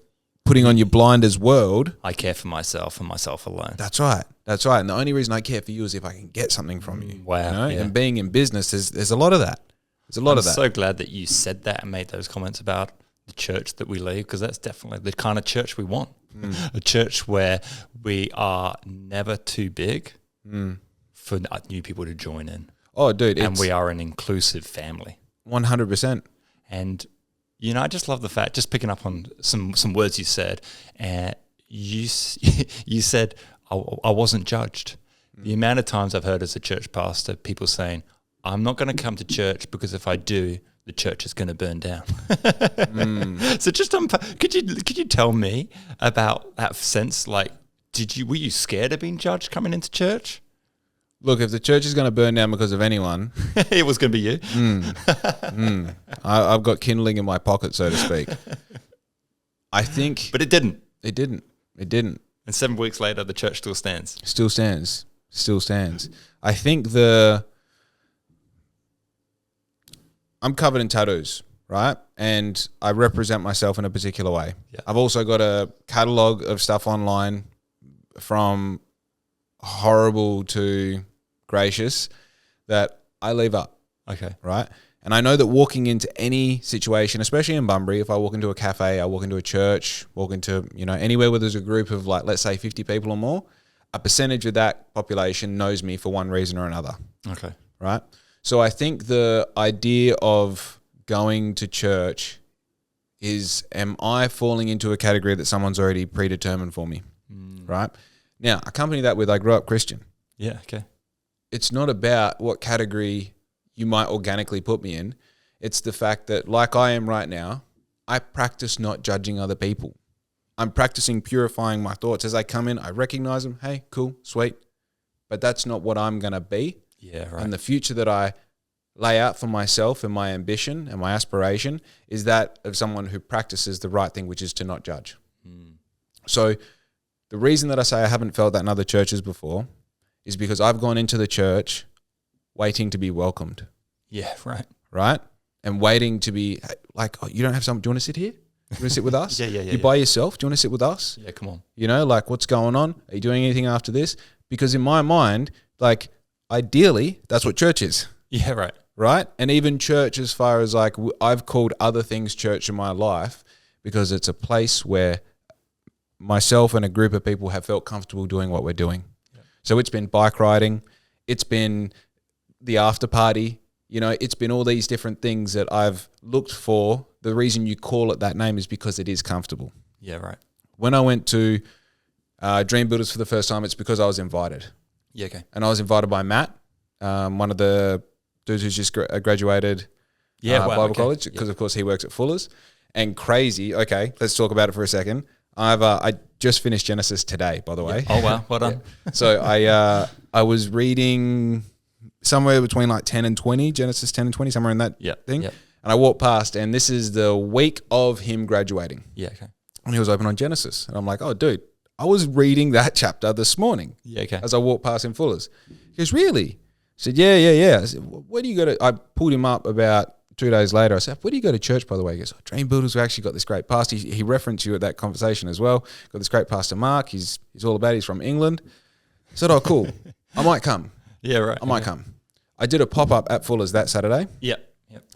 putting on your blinders world. I care for myself and myself alone. That's right. That's right. And the only reason I care for you is if I can get something from you. Wow. You know? Yeah. And being in business, there's a lot of that. There's a lot of that. I'm so glad that you said that and made those comments about the church that we lead, because that's definitely the kind of church we want. A church where we are never too big for new people to join in. Oh, dude. And we are an inclusive family. 100%. And, you know, I just love the fact, just picking up on some words you said, you said, I wasn't judged. The amount of times I've heard as a church pastor, people saying, I'm not going to come to church because if I do, the church is going to burn down. So just could you tell me about that sense? Like, were you scared of being judged coming into church? Look, if the church is going to burn down because of anyone, it was going to be you. I've got kindling in my pocket, so to speak. I think, but it didn't. It didn't. And 7 weeks later, the church still stands. Still stands. I think I'm covered in tattoos, right? And I represent myself in a particular way. Yeah. I've also got a catalog of stuff online from horrible to gracious that I leave up. Okay. Right? And I know that walking into any situation, especially in Bunbury, if I walk into a cafe, I walk into a church, walk into, you know, anywhere where there's a group of like, let's say 50 people or more, a percentage of that population knows me for one reason or another. Okay. Right? So I think the idea of going to church is, am I falling into a category that someone's already predetermined for me? Right? Now, accompany that with I grew up Christian. Yeah, okay. It's not about what category you might organically put me in. It's the fact that, like I am right now, I practice not judging other people. I'm practicing purifying my thoughts. As I come in, I recognize them. Hey, cool, sweet. But that's not what I'm going to be. Yeah, right. And the future that I lay out for myself and my ambition and my aspiration is that of someone who practices the right thing, which is to not judge. So the reason that I say I haven't felt that in other churches before is because I've gone into the church waiting to be welcomed. Yeah, right. Right? And waiting to be like, oh, you don't have someone, do you want to sit here? You want to sit with us? Yeah. By yourself? Do you want to sit with us? Yeah, come on. You know, like, what's going on? Are you doing anything after this? Because in my mind, like, ideally, that's what church is. Yeah, right. Right? And even church, as far as like, I've called other things church in my life because it's a place where myself and a group of people have felt comfortable doing what we're doing. Yeah. So it's been bike riding. It's been the after party. You know, it's been all these different things that I've looked for. The reason you call it that name is because it is comfortable. Yeah, right. When I went to Dreambuilders for the first time, it's because I was invited. Yeah, okay. And I was invited by Matt, one of the dudes who's just graduated Bible college, because of course he works at Fuller's. And crazy, okay, let's talk about it for a second. I just finished Genesis today, by the way. Oh, wow, well done. So I was reading somewhere between like 10 and 20, Genesis 10 and 20, somewhere in that thing. Yep. And I walked past, and this is the week of him graduating. Yeah, okay. And he was open on Genesis. And I'm like, oh, dude, I was reading that chapter this morning. Yeah, okay. As I walked past in Fuller's. He goes, really? I said, yeah. I said, where do you go to? I pulled him up about 2 days later. I said, where do you go to church, by the way? He goes, Dreambuilders, we actually got this great pastor. He referenced you at that conversation as well. Got this great pastor, Mark. He's all about it. He's from England. I said, oh, cool. I might come. Yeah, right. I might come. I did a pop-up at Fuller's that Saturday. Yep.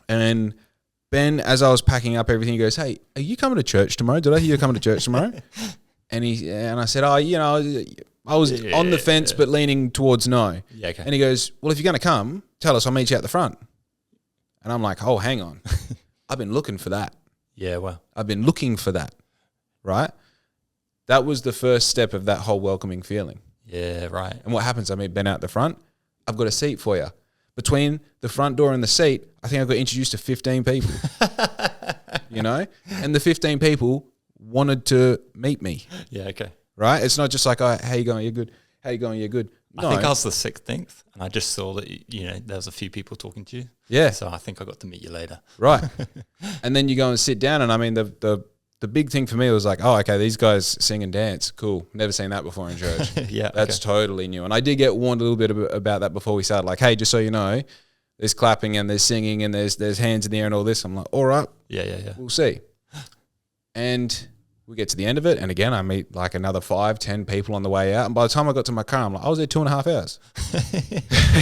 And Ben, as I was packing up everything, he goes, hey, are you coming to church tomorrow? Did I hear you coming to church tomorrow? And I said, oh, I was on the fence but leaning towards no. Yeah, okay. And he goes, well, if you're going to come, tell us. I'll meet you at the front. And I'm like, oh, hang on. I've been looking for that. Yeah, well. I've been looking for that, right? That was the first step of that whole welcoming feeling. Yeah, right. And what happens? I meet Ben out the front. I've got a seat for you. Between the front door and the seat, I think I got introduced to 15 people, And the 15 people wanted to meet me. Yeah, okay. Right? It's not just like, oh, how you going? You're good. How you going? You're good. No. I think I was the 16th, and I just saw that, there was a few people talking to you. Yeah. So I think I got to meet you later. Right. And then you go and sit down, and I mean, the big thing for me was like, oh, okay, these guys sing and dance. Cool. Never seen that before in church. Yeah. That's totally new. And I did get warned a little bit about that before we started. Like, hey, just so you know, there's clapping and there's singing and there's hands in the air and all this. I'm like, all right. Yeah. We'll see. And we get to the end of it. And again, I meet like another 5-10 people on the way out. And by the time I got to my car, I'm like, I was there 2.5 hours.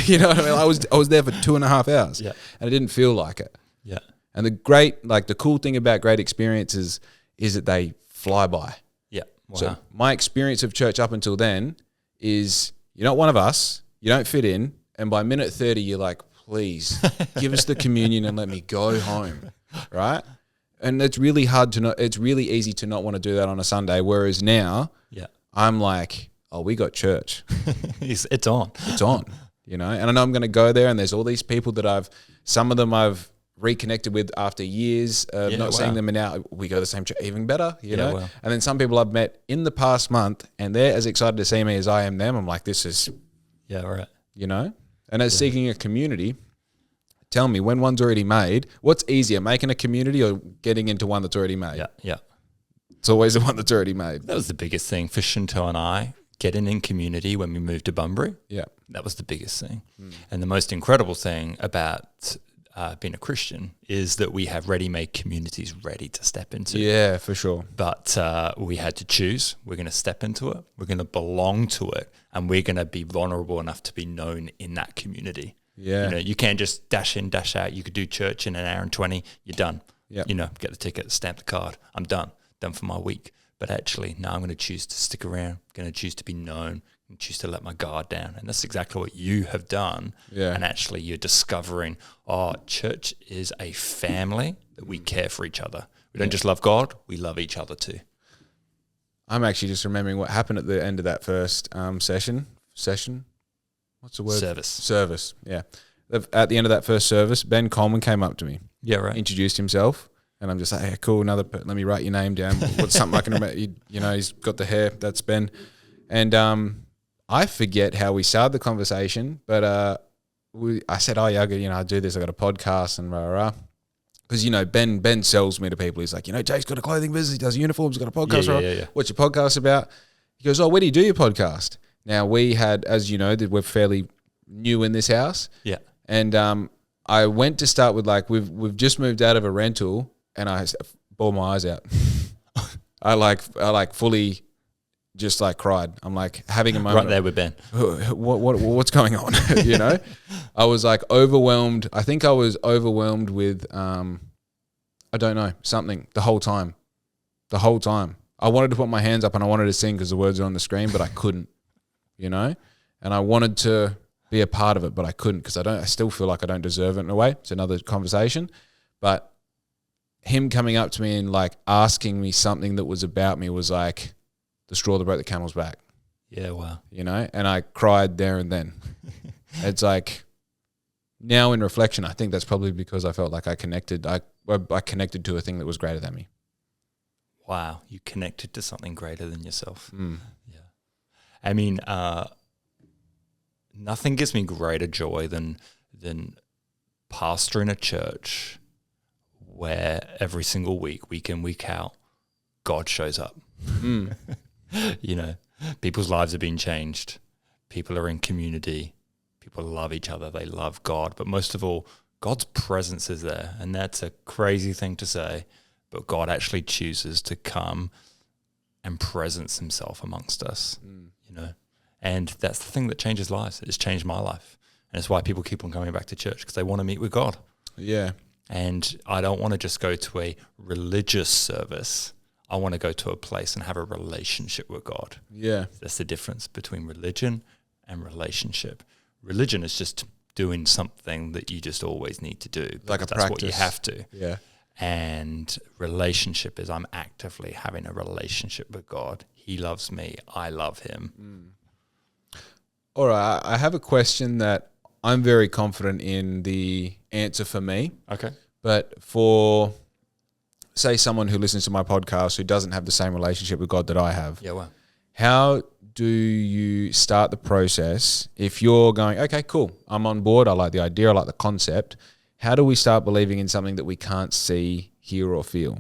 You know what I mean? I was there for 2.5 hours. Yeah. And I didn't feel like it. Yeah. And the cool thing about great experiences is that they fly by. Yeah. Wow. So my experience of church up until then is you're not one of us, you don't fit in, and by minute 30 you're like, please give us the communion and let me go home, right? And it's really hard to it's really easy to not want to do that on a Sunday, whereas now I'm like, oh, we got church. It's on. It's on, and I know I'm going to go there, and there's all these people that some of them I've reconnected with after years of not seeing them, and now we go to the same church, even better, know. Wow. And then some people I've met in the past month, and they're as excited to see me as I am them. I'm like, this is, right. And as seeking a community, tell me, when one's already made, what's easier, making a community or getting into one that's already made? Yeah. It's always the one that's already made. That was the biggest thing for Shinto and I, getting in community when we moved to Bunbury. Yeah. That was the biggest thing. And the most incredible thing about being a Christian is that we have ready-made communities ready to step into. Yeah, for sure. But we had to choose. We're going to step into it. We're going to belong to it. And we're going to be vulnerable enough to be known in that community. Yeah. You can't just dash in, dash out. You could do church in an hour and 20. You're done. Yeah. Get the ticket, stamp the card. I'm done. Done for my week. But actually, now I'm going to choose to stick around. I'm going to choose to be known. And choose to let my guard down. And that's exactly what you have done. Yeah. And actually you're discovering, church is a family that we care for each other. We don't just love God, we love each other too. I'm actually just remembering what happened at the end of that first session. What's the word? Service, yeah. At the end of that first service, Ben Coleman came up to me. Yeah, right. Introduced himself. And I'm just like, hey, cool, let me write your name down. What's something I can remember? He's got the hair, that's Ben. And I forget how we started the conversation, but I said, oh yeah, I do this. I got a podcast and rah rah. Because Ben sells me to people. He's like, Jay's got a clothing business. He does uniforms. Got a podcast. Yeah. What's your podcast about? He goes, oh, where do you do your podcast? Now we had, as you know, that we're fairly new in this house. Yeah. And I went to start with we've just moved out of a rental, and I bawled my eyes out. I fully. Just cried. I'm having a moment. Right there with Ben. What's going on? I was overwhelmed. I think I was overwhelmed with, I don't know, something the whole time. I wanted to put my hands up and I wanted to sing because the words are on the screen, but I couldn't, and I wanted to be a part of it, but I couldn't because I still feel like I don't deserve it in a way. It's another conversation, but him coming up to me and asking me something that was about me was the straw that broke the camel's back. Yeah, wow. You know, and I cried there and then. It's like, now in reflection, I think that's probably because I felt like I connected to a thing that was greater than me. Wow, you connected to something greater than yourself. Mm. Yeah. I mean, nothing gives me greater joy than pastoring a church where every single week in, week out, God shows up. Mm. You know, people's lives are being changed. People are in community. People love each other. They love God. But most of all, God's presence is there. And that's a crazy thing to say, but God actually chooses to come and presence himself amongst us, you know. And that's the thing that changes lives. It's changed my life. And it's why people keep on coming back to church, because they want to meet with God. Yeah. And I don't want to just go to a religious service. I want to go to a place and have a relationship with God. Yeah. That's the difference between religion and relationship. Religion is just doing something that you just always need to do. Like a that's practice. what you have to. Yeah. And relationship is I'm actively having a relationship with God. He loves me. I love him. All right. I have a question that I'm very confident in the answer for me. Okay. But for, say, someone who listens to my podcast who doesn't have the same relationship with God that I have, Yeah, well. how do you start the process if you're going, okay, cool, I'm on board, I like the idea, I like the concept. How do we start believing in something that we can't see, hear, or feel?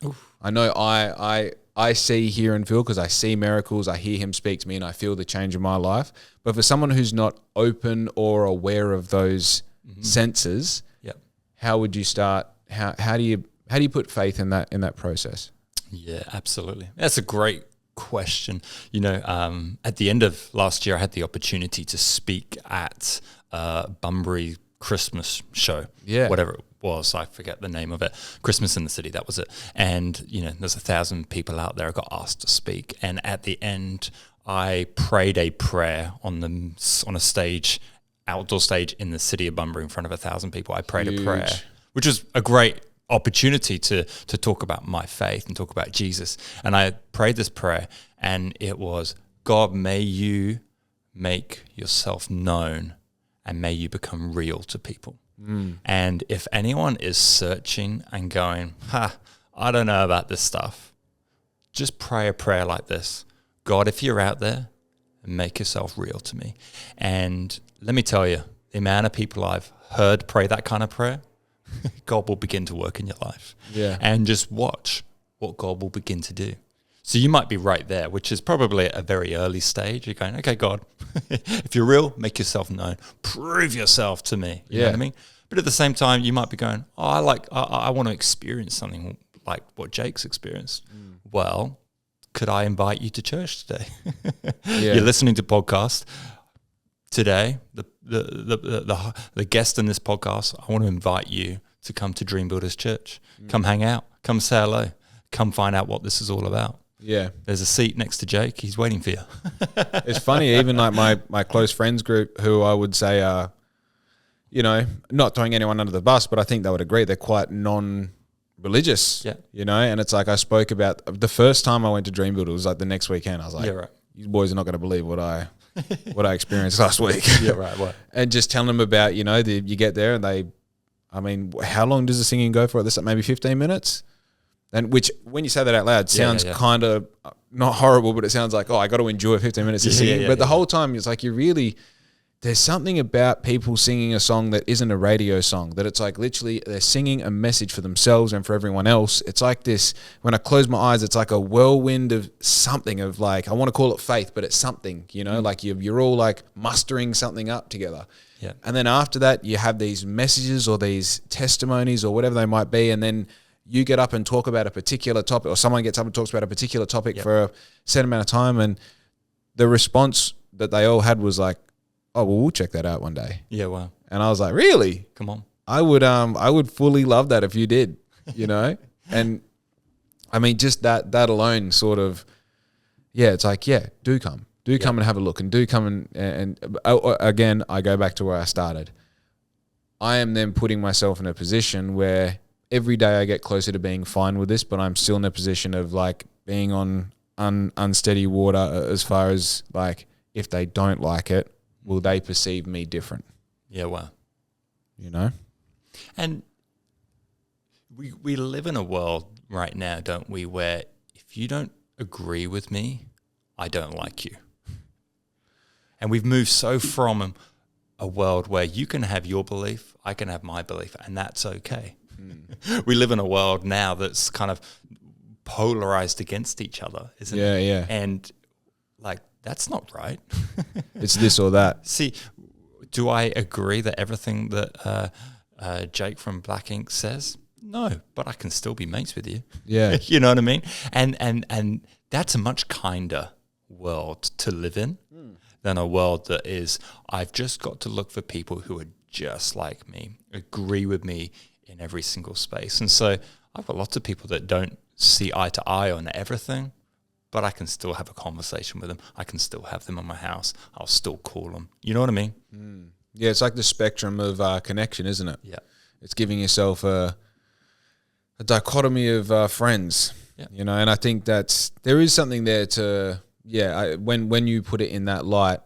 Oof. I know I see, hear, and feel because I see miracles, I hear him speak to me, and I feel the change in my life. But for someone who's not open or aware of those senses, Yep. how would you start? How do you put faith in that process? Yeah, absolutely. That's a great question. You know, at the end of last year, I had the opportunity to speak at Bunbury Christmas show. Yeah. Whatever it was, I forget the name of it. Christmas in the City, that was it. And, you know, there's 1,000 people out there. I got asked to speak. And at the end, I prayed a prayer on a stage, outdoor stage in the city of Bunbury in front of 1,000 people. I prayed Huge. a prayer, which was a great opportunity to talk about my faith and talk about Jesus. And I prayed this prayer, and it was, God, may you make yourself known and may you become real to people. And if anyone is searching and going, I don't know about this stuff, just pray a prayer like this. God, if you're out there, make yourself real to me. And let me tell you, the amount of people I've heard pray that kind of prayer, God will begin to work in your life. Yeah. And just watch what God will begin to do. So you might be right there, which is probably at a very early stage. You're going, okay, God, if you're real, make yourself known. Prove yourself to me. You know what I mean? But at the same time, you might be going, I want to experience something like what Jake's experienced. Well, could I invite you to church today? You're listening to podcast today. The guest in this podcast, I want to invite you to come to Dreambuilders Church. Come hang out. Come say hello. Come find out what this is all about. Yeah. There's a seat next to Jake. He's waiting for you. It's funny, even like my close friends group, who I would say are, you know, not throwing anyone under the bus, but I think they would agree they're quite non-religious. Yeah. You know, and it's like I spoke about the first time I went to Dreambuilders, it was like the next weekend. I was like, Yeah, right. You boys are not going to believe what I experienced last week. Yeah, right. What? And just telling them about, you know, you get there and how long does the singing go for? This maybe 15 minutes? And which, when you say that out loud, sounds kind of not horrible, but it sounds like, I got to endure 15 minutes of singing. But the whole time, it's like there's something about people singing a song that isn't a radio song, that it's like literally they're singing a message for themselves and for everyone else. It's like this, when I close my eyes, it's like a whirlwind of something of like, I want to call it faith, but it's something, you know, like you're all like mustering something up together. Yeah. And then after that, you have these messages or these testimonies or whatever they might be. And then you get up and talk about a particular topic, or someone gets up and talks about a particular topic for a set amount of time. And the response that they all had was like, oh, well, we'll check that out one day. Yeah, wow. And I was like, really? Come on. I would fully love that if you did, you know? And I mean, just that alone sort of, it's like, do come and have a look, and do come and again, I go back to where I started. I am then putting myself in a position where every day I get closer to being fine with this, but I'm still in a position of like being on unsteady water as far as like, if they don't like it, will they perceive me different? Yeah, wow. You know? And we live in a world right now, don't we, where if you don't agree with me, I don't like you. And we've moved so from a world where you can have your belief, I can have my belief, and that's okay. We live in a world now that's kind of polarized against each other, isn't it? Yeah. And like, that's not right. It's this or that. See, do I agree that everything that Jake from BLXCK INK says? No, but I can still be mates with you. Yeah. You know what I mean? And that's a much kinder world to live in than a world that is, I've just got to look for people who are just like me, agree with me in every single space. And so I've got lots of people that don't see eye to eye on everything, but I can still have a conversation with them. I can still have them in my house. I'll still call them. You know what I mean? Yeah, it's like the spectrum of connection, isn't it? Yeah. It's giving yourself a dichotomy of friends, you know, and I think there is something there to, when you put it in that light,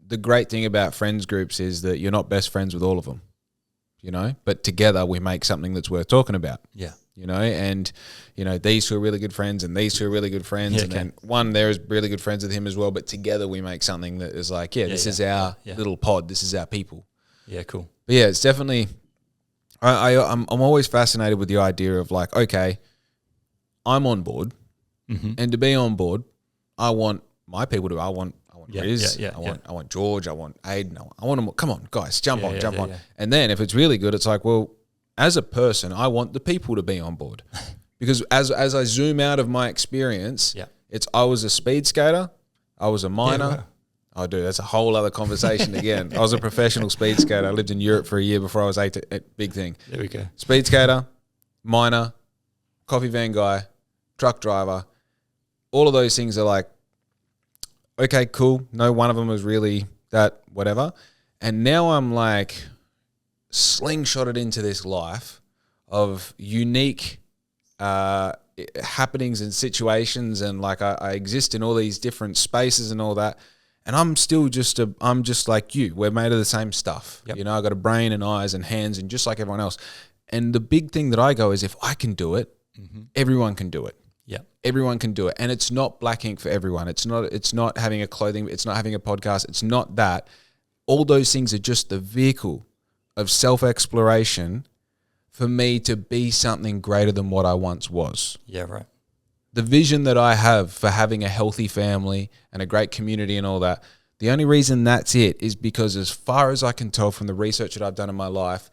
the great thing about friends groups is that you're not best friends with all of them, you know, but together we make something that's worth talking about. Yeah. You know, and, you know, these two are really good friends and these two are really good friends. Yeah, and then one there is really good friends with him as well. But together we make something that is like, this is our little pod. This is our people. Yeah, cool. But yeah, it's definitely, I'm always fascinated with the idea of like, okay, I'm on board. And to be on board, I want my people to, I want Riz, I want George, I want Aiden, I want them, come on, guys, jump on. Yeah. And then if it's really good, it's like, well, as a person, I want the people to be on board. Because as I zoom out of my experience, I was a speed skater, I was a miner. Yeah, wow. Oh, dude, that's a whole other conversation again. I was a professional speed skater. I lived in Europe for a year before I was 18. Big thing. There we go. Speed skater, miner, coffee van guy, truck driver. All of those things are like, okay, cool. No one of them was really that whatever. And now I'm like slingshotted into this life of unique happenings and situations, and like I exist in all these different spaces and all that, and I'm still I'm just like you. We're made of the same stuff. You know, I got a brain and eyes and hands and just like everyone else. And the big thing that I go is, if I can do it, everyone can do it. Everyone can do it. And it's not BLXCK INK for everyone. It's not having a clothing, it's not having a podcast, it's not that. All those things are just the vehicle of self-exploration for me to be something greater than what I once was. Yeah, right. The vision that I have for having a healthy family and a great community and all that, the only reason that's it is because, as far as I can tell from the research that I've done in my life,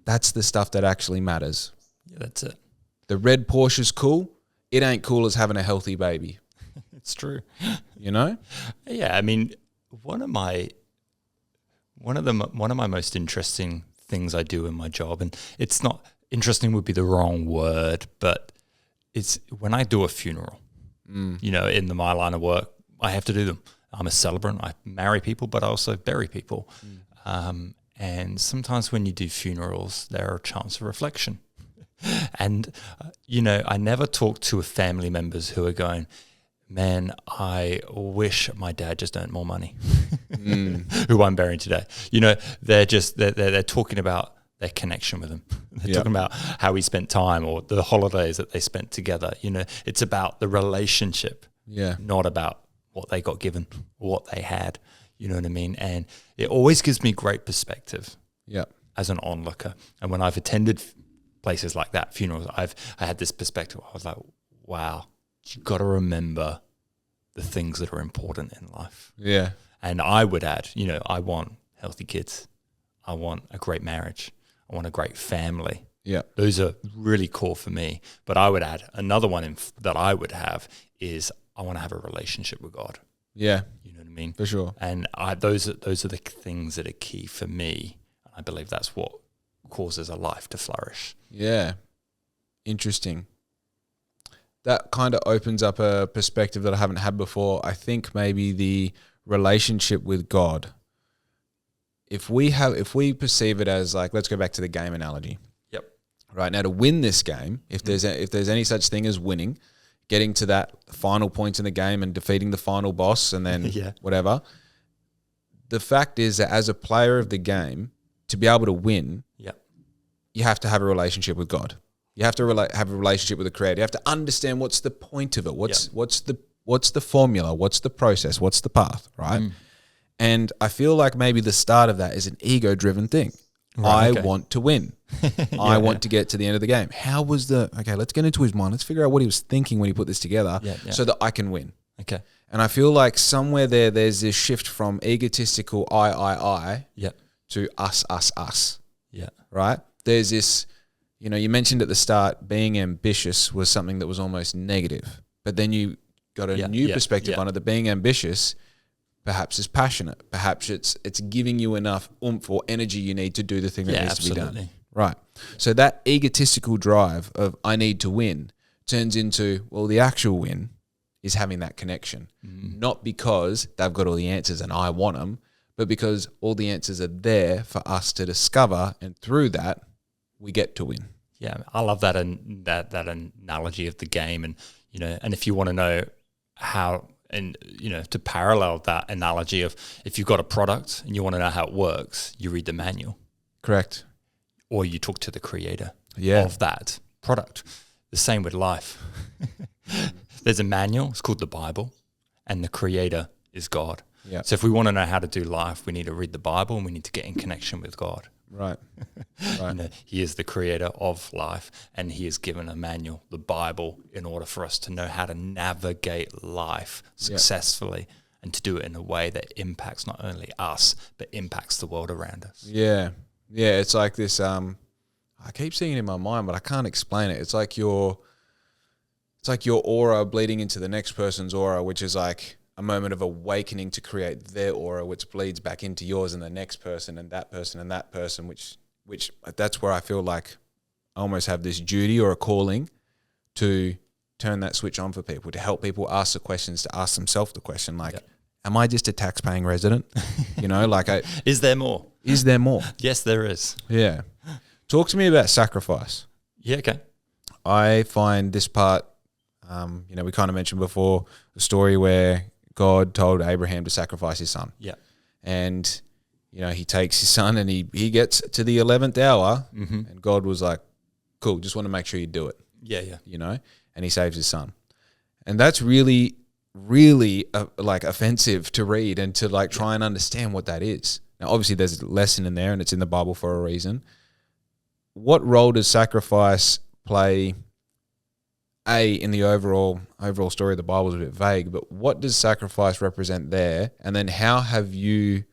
that's the stuff that actually matters. Yeah, that's it. The red Porsche's cool. It ain't cool as having a healthy baby. It's true. You know? Yeah, I mean, one of my most interesting things I do in my job, and it's not interesting would be the wrong word, but it's when I do a funeral. You know, in my line of work, I have to do them. I'm a celebrant. I marry people, but I also bury people. And sometimes when you do funerals, there are a chance of reflection. And, you know, I never talk to family members who are going, man, I wish my dad just earned more money, who I'm burying today. You know, they're talking about their connection with him. They're talking about how he spent time or the holidays that they spent together. You know, it's about the relationship, not about what they got given or what they had. You know what I mean? And it always gives me great perspective as an onlooker. And when I've attended places like that, funerals, I had this perspective. I was like, wow, you got to remember the things that are important in life. Yeah. And I would add, you know, I want healthy kids. I want a great marriage. I want a great family. Yeah. Those are really core for me. But I would add another one that I would have is I want to have a relationship with God. Yeah. You know what I mean? For sure. And those are the things that are key for me. I believe that's what causes a life to flourish. Yeah. Interesting. That kind of opens up a perspective that I haven't had before. I think maybe the relationship with God. If we perceive it as like, let's go back to the game analogy. Yep. Right now, to win this game, if there's any such thing as winning, getting to that final point in the game and defeating the final boss and then whatever. The fact is that as a player of the game, to be able to win, you have to have a relationship with God. You have to have a relationship with the Creator. You have to understand what's the point of it. What's the formula? What's the process? What's the path? Right? And I feel like maybe the start of that is an ego-driven thing. Right, I want to win. I want to get to the end of the game. How was let's get into his mind. Let's figure out what he was thinking when he put this together so that I can win. Okay. And I feel like somewhere there's this shift from egotistical I to us. Yeah. Right? There's this, you mentioned at the start, being ambitious was something that was almost negative. But then you got a new perspective on it, that being ambitious perhaps is passionate. Perhaps it's giving you enough oomph or energy you need to do the thing that needs to be done. Right. So that egotistical drive of I need to win turns into, well, the actual win is having that connection. Not because they've got all the answers and I want them, but because all the answers are there for us to discover, and through that, we get to win. Yeah, I love that that analogy of the game, and and if you want to know how, and to parallel that analogy of if you've got a product and you want to know how it works, you read the manual. Correct. Or you talk to the creator of that product. The same with life. There's a manual, it's called the Bible, and the creator is God. Yeah. So if we want to know how to do life, we need to read the Bible and we need to get in connection with God. Right. He is the creator of life, and he has given a manual, the Bible, in order for us to know how to navigate life successfully and to do it in a way that impacts not only us, but impacts the world around us. Yeah. Yeah, it's like this, I keep seeing it in my mind, but I can't explain it. It's like your aura bleeding into the next person's aura, which is like a moment of awakening to create their aura, which bleeds back into yours and the next person and that person and that person, which that's where I feel like I almost have this duty or a calling to turn that switch on for people, to help people ask the questions, to ask themselves the question, like, am I just a tax-paying resident? Is there more? Is there more? Yes, there is. Yeah. Talk to me about sacrifice. Yeah, okay. I find this part, we kind of mentioned before the story where God told Abraham to sacrifice his son. Yeah. And, he takes his son and he gets to the 11th hour and God was like, cool, just want to make sure you do it. Yeah. And he saves his son. And that's really, really offensive to read and to try and understand what that is. Now, obviously there's a lesson in there and it's in the Bible for a reason. What role does sacrifice play? In the overall story of the Bible is a bit vague, but what does sacrifice represent there? And then how have you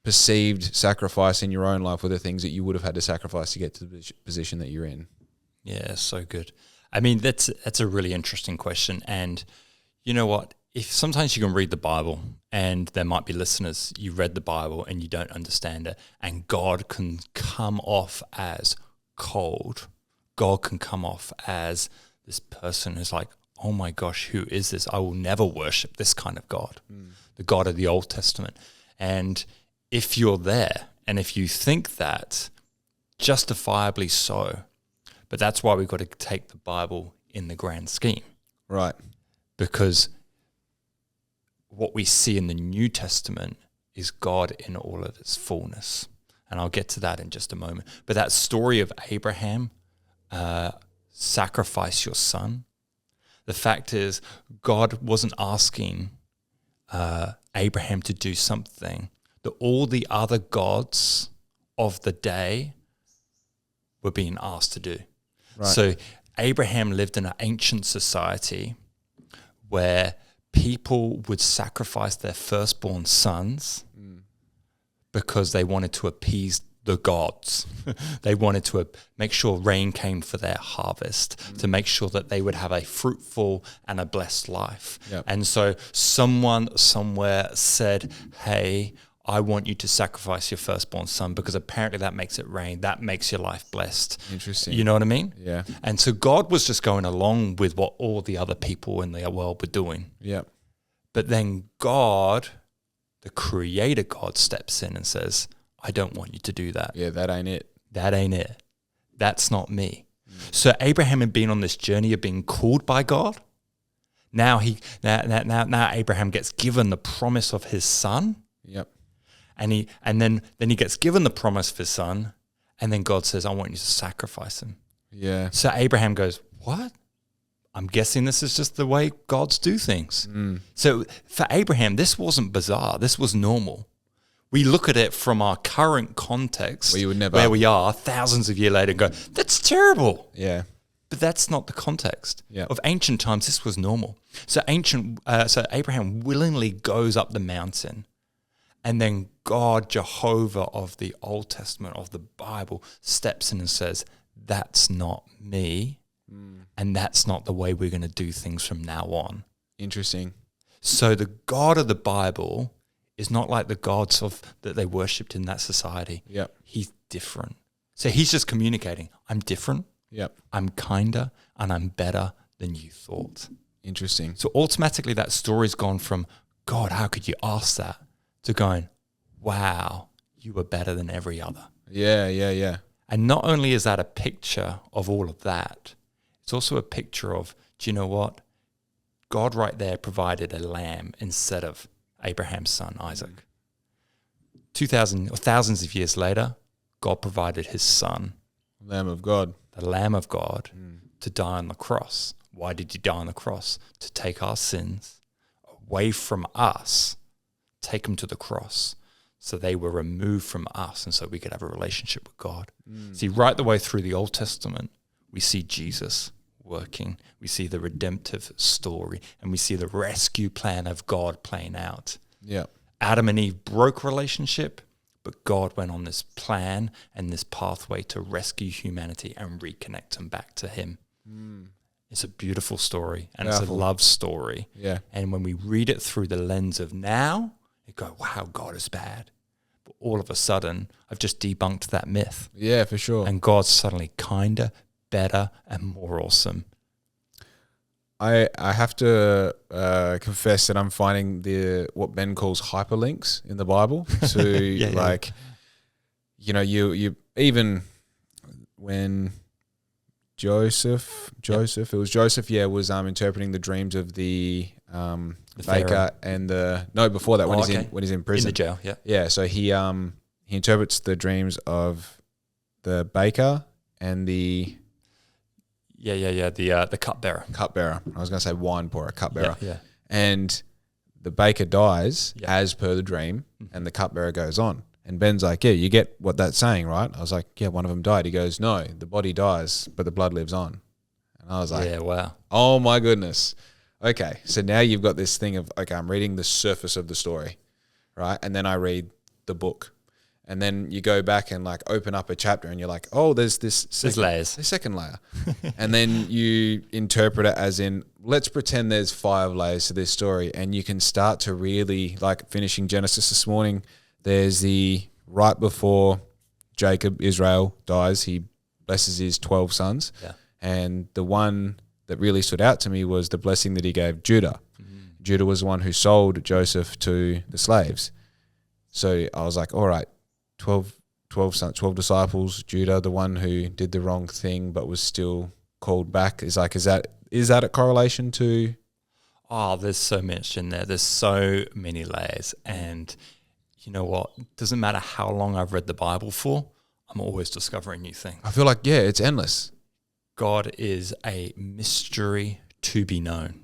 perceived sacrifice in your own life with the things that you would have had to sacrifice to get to the position that you're in? Yeah, so good. I mean, that's a really interesting question. And you know what? If sometimes you can read the Bible and there might be listeners, you read the Bible and you don't understand it, and God can come off as cold. God can come off as this person who's like, oh my gosh, who is this? I will never worship this kind of God, the God of the Old Testament. And if you're there and if you think that, justifiably so, but that's why we've got to take the Bible in the grand scheme. Right. Because what we see in the New Testament is God in all of its fullness. And I'll get to that in just a moment. But that story of Abraham, sacrifice your son. The fact is, God wasn't asking Abraham to do something that all the other gods of the day were being asked to do. Right. So Abraham lived in an ancient society where people would sacrifice their firstborn sons because they wanted to appease the gods. They wanted to make sure rain came for their harvest, to make sure that they would have a fruitful and a blessed life. Yep. And so someone somewhere said, hey, I want you to sacrifice your firstborn son because apparently that makes it rain. That makes your life blessed. Interesting. You know what I mean? Yeah. And so God was just going along with what all the other people in the world were doing. Yeah. But then God, the creator God, steps in and says, I don't want you to do that. Yeah, that ain't it. That ain't it. That's not me. So Abraham had been on this journey of being called by God, Now now Abraham gets given the promise of his son. Yep. And then he gets given the promise of his son, and then God says, I want you to sacrifice him. Yeah. So Abraham goes, what? I'm guessing this is just the way gods do things. So for Abraham, this wasn't bizarre. This was normal. We look at it from our current context, Well, you would never- where we are thousands of years later, and go, that's terrible. Yeah. But that's not the context. Yeah. Of ancient times, this was normal. So Abraham willingly goes up the mountain, and then God, Jehovah of the Old Testament, of the Bible, steps in and says, that's not me, and that's not the way we're going to do things from now on. Interesting. So the God of the Bible is not like the gods that they worshipped in that society. Yep. He's different. So he's just communicating, I'm different, Yep. I'm kinder, and I'm better than you thought. Interesting. So automatically that story's gone from, God, how could you ask that, to going, wow, you were better than every other. Yeah, yeah, yeah. And not only is that a picture of all of that, it's also a picture of, do you know what? God right there provided a lamb instead of Abraham's son, Isaac. 2,000 or thousands of years later, God provided his son, Lamb of God. the Lamb of God, to die on the cross. Why did he die on the cross? To take our sins away from us, take them to the cross, so they were removed from us, and so we could have a relationship with God. See, right the way through the Old Testament, we see Jesus working. We see the redemptive story, and we see the rescue plan of God playing out. Yeah. Adam and Eve broke relationship, but God went on this plan and this pathway to rescue humanity and reconnect them back to him. It's a beautiful story, and it's Powerful. a love story. Yeah. And when we read it through the lens of now, you go, wow, God is bad. But all of a sudden, I've just debunked that myth. Yeah, for sure. And God's suddenly kinder, better, and more awesome. I have to confess that I'm finding what Ben calls hyperlinks in the Bible to like, you know, you even when Joseph, it was Joseph, was interpreting the dreams of the baker Pharaoh. and before that when he's in prison. In the jail, yeah. Yeah, so he interprets the dreams of the baker and the The cupbearer. cupbearer. I was going to say wine pourer, cupbearer. Yeah. And the baker dies Yeah. as per the dream, and the cupbearer goes on. And Ben's like, yeah, you get what that's saying, right? I was like, yeah, one of them died. He goes, no, the body dies, but the blood lives on. And I was like, Yeah, wow. oh my goodness. Okay, so now you've got this thing of, okay, I'm reading the surface of the story, right? And then I read the book. And then you go back and like open up a chapter and you're like, oh, there's this layers. the second layer. And then you interpret it as in, let's pretend there's 5 layers to this story. And you can start to really, like finishing Genesis this morning, there's the right before Jacob, Israel, dies, he blesses his 12 sons. Yeah. And the one that really stood out to me was the blessing that he gave Judah. Judah was the one who sold Joseph to the slaves. So I was like, all right, 12 disciples, Judah, the one who did the wrong thing but was still called back. Is that a correlation to? Oh, there's so much in there. There's so many layers. And you know what? It doesn't matter how long I've read the Bible for, I'm always discovering new things. I feel like, yeah, it's endless. God is a mystery to be known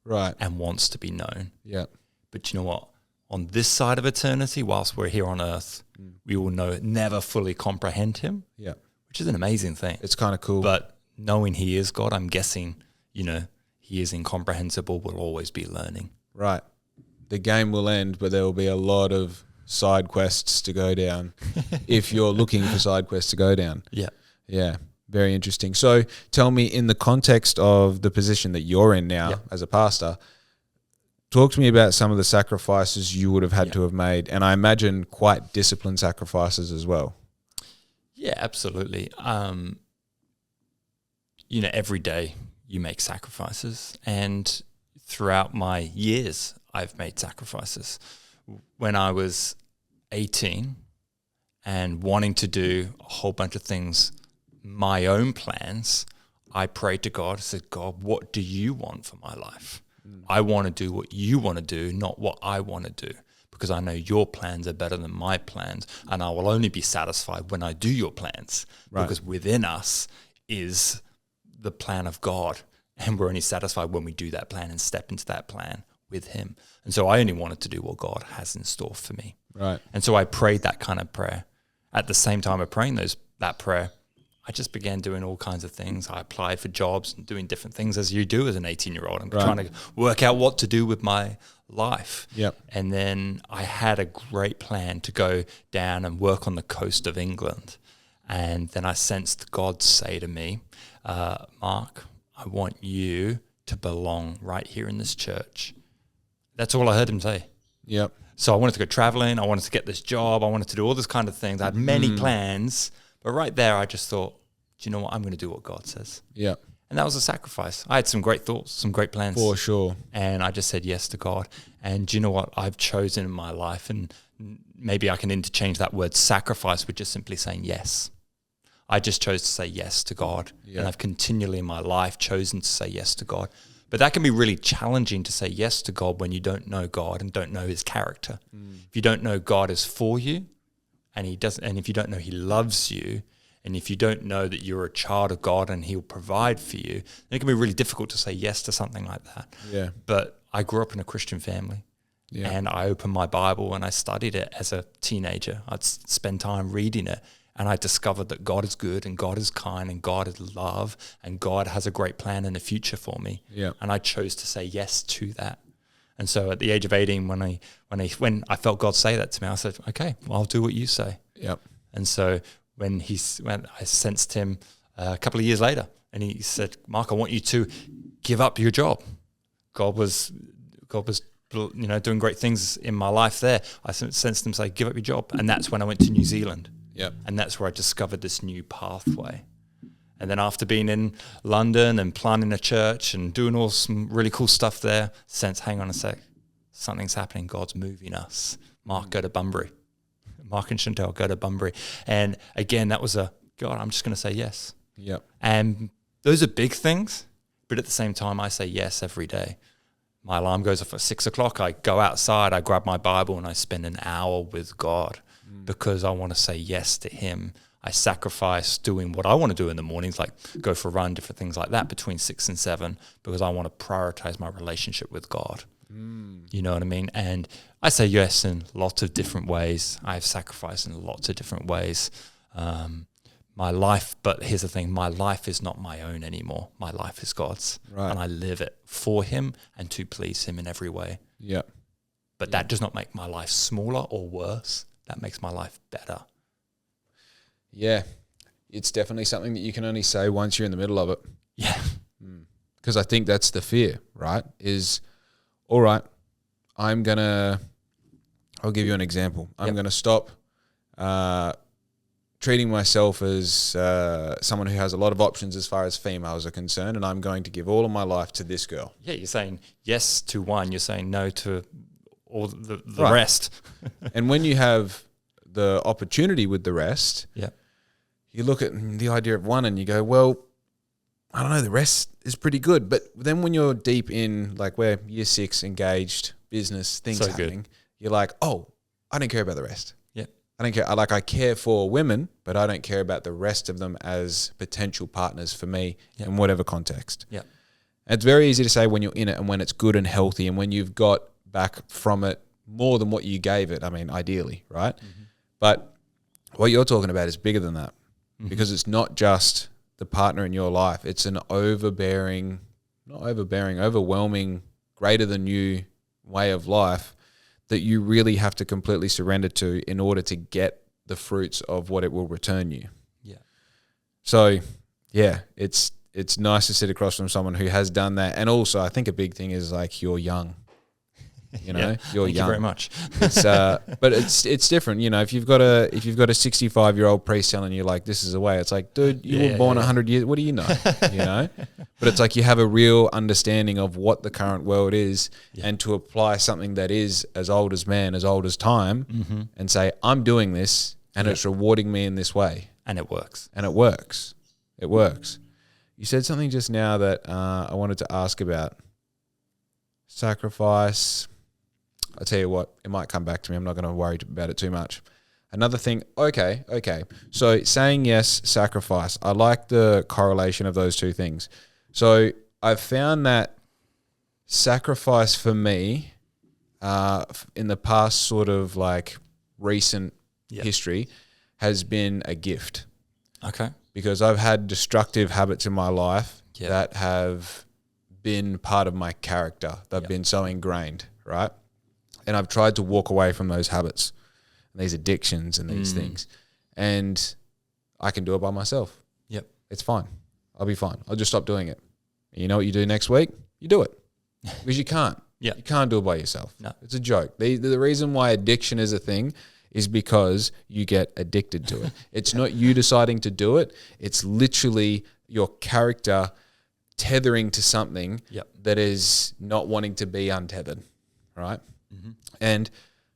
Right. and wants to be known. Yeah. But you know what? On this side of eternity, whilst we're here on earth, we will never fully comprehend him, Yeah. which is an amazing thing. It's kind of cool. But knowing he is God, I'm guessing, he is incomprehensible. We'll always be learning. Right. The game will end, but there will be a lot of side quests to go down if you're looking for side quests to go down. Yeah. Yeah. Very interesting. So tell me, in the context of the position that you're in now as a pastor, talk to me about some of the sacrifices you would have had to have made, and I imagine quite disciplined sacrifices as well. Yeah, absolutely. Every day you make sacrifices, and throughout my years, I've made sacrifices. When I was 18 and wanting to do a whole bunch of things, my own plans, I prayed to God, I said, God, what do you want for my life? I want to do what you want to do, not what I want to do, because I know your plans are better than my plans, and I will only be satisfied when I do your plans, because within us is the plan of God, and we're only satisfied when we do that plan and step into that plan with him. And so I only wanted to do what God has in store for me. Right. And so I prayed that kind of prayer. At the same time of praying that prayer, I just began doing all kinds of things. I applied for jobs and doing different things as you do as an 18-year-old. I'm trying to work out what to do with my life. Yep. And then I had a great plan to go down and work on the coast of England. And then I sensed God say to me, Mark, I want you to belong right here in this church. That's all I heard him say. Yep. So I wanted to go traveling. I wanted to get this job. I wanted to do all this kind of things. I had many plans. But right there, I just thought, do you know what? I'm going to do what God says. Yeah. And that was a sacrifice. I had some great thoughts, some great plans. For sure. And I just said yes to God. And do you know what? I've chosen in my life, and maybe I can interchange that word sacrifice with just simply saying yes. I just chose to say yes to God. Yeah. And I've continually in my life chosen to say yes to God. But that can be really challenging to say yes to God when you don't know God and don't know his character. If you don't know God is for you, and he doesn't, and if you don't know he loves you, and if you don't know that you're a child of God and he'll provide for you, then it can be really difficult to say yes to something like that. Yeah. But I grew up in a Christian family. Yeah. And I opened my Bible and I studied it as a teenager. I'd spend time reading it, and I discovered that God is good and God is kind and God is love and God has a great plan and a future for me. Yeah. And I chose to say yes to that. And so at the age of 18, when I felt God say that to me, I said, okay, well, I'll do what you say. Yep. And so when I sensed him a couple of years later, and he said, Mark, I want you to give up your job. God was doing great things in my life there. I sensed him say, give up your job. And that's when I went to New Zealand. Yep. And that's where I discovered this new pathway. And then after being in London and planning a church and doing all some really cool stuff there, hang on a sec, something's happening. God's moving us. Mark, go to Bunbury. Mark and Chantel, go to Bunbury. And again, that was God, I'm just going to say yes. Yep. And those are big things, but at the same time, I say yes every day. My alarm goes off at 6 o'clock. I go outside, I grab my Bible, and I spend an hour with God because I want to say yes to him. I sacrifice doing what I want to do in the mornings, like go for a run, different things like that between 6 and 7, because I want to prioritize my relationship with God. You know what I mean? And I say yes in lots of different ways. I've sacrificed in lots of different ways. My life, but here's the thing, my life is not my own anymore. My life is God's. Right. And I live it for him and to please him in every way. Yeah. But that does not make my life smaller or worse. That makes my life better. Yeah. It's definitely something that you can only say once you're in the middle of it. Yeah. Because I think that's the fear, right? Is, all right, I'll give you an example. I'm going to stop treating myself as someone who has a lot of options as far as females are concerned, and I'm going to give all of my life to this girl. Yeah, you're saying yes to one, you're saying no to all the right. rest. And when you have the opportunity with the rest, yeah, you look at the idea of one and you go, well, I don't know, the rest is pretty good. But then when you're deep in, like we're year 6, engaged, business, things happening, you're like, oh, I don't care about the rest. Yeah. I don't care. I care for women, but I don't care about the rest of them as potential partners for me in whatever context. Yeah. And it's very easy to say when you're in it and when it's good and healthy and when you've got back from it more than what you gave it. I mean, ideally, right? Mm-hmm. But what you're talking about is bigger than that because it's not just the partner in your life. It's an overwhelming, greater than you way of life that you really have to completely surrender to in order to get the fruits of what it will return you. Yeah. So, yeah, it's nice to sit across from someone who has done that. And also, I think a big thing is like you're young. You know, you're Thank young. you very much. But it's different. You know, if you've got a 65-year-old priest telling you like this is the way, it's like, dude, you were born 100 years. What do you know? You know, but it's like you have a real understanding of what the current world is, and to apply something that is as old as man, as old as time, and say, I'm doing this, and it's rewarding me in this way, and it works. And it works. It works. You said something just now that I wanted to ask about. sacrifice. I'll tell you what, it might come back to me. I'm not going to worry about it too much. Another thing, okay. So saying yes, sacrifice. I like the correlation of those two things. So I've found that sacrifice for me in the past sort of like recent history has been a gift. Okay. Because I've had destructive habits in my life that have been part of my character. They've been so ingrained, right? And I've tried to walk away from those habits, and these addictions and these things. And I can do it by myself. Yep. It's fine. I'll be fine. I'll just stop doing it. And you know what you do next week? You do it. Because you can't. You can't do it by yourself. No. It's a joke. The reason why addiction is a thing is because you get addicted to it. It's not you deciding to do it. It's literally your character tethering to something that is not wanting to be untethered, right? Mm-hmm. And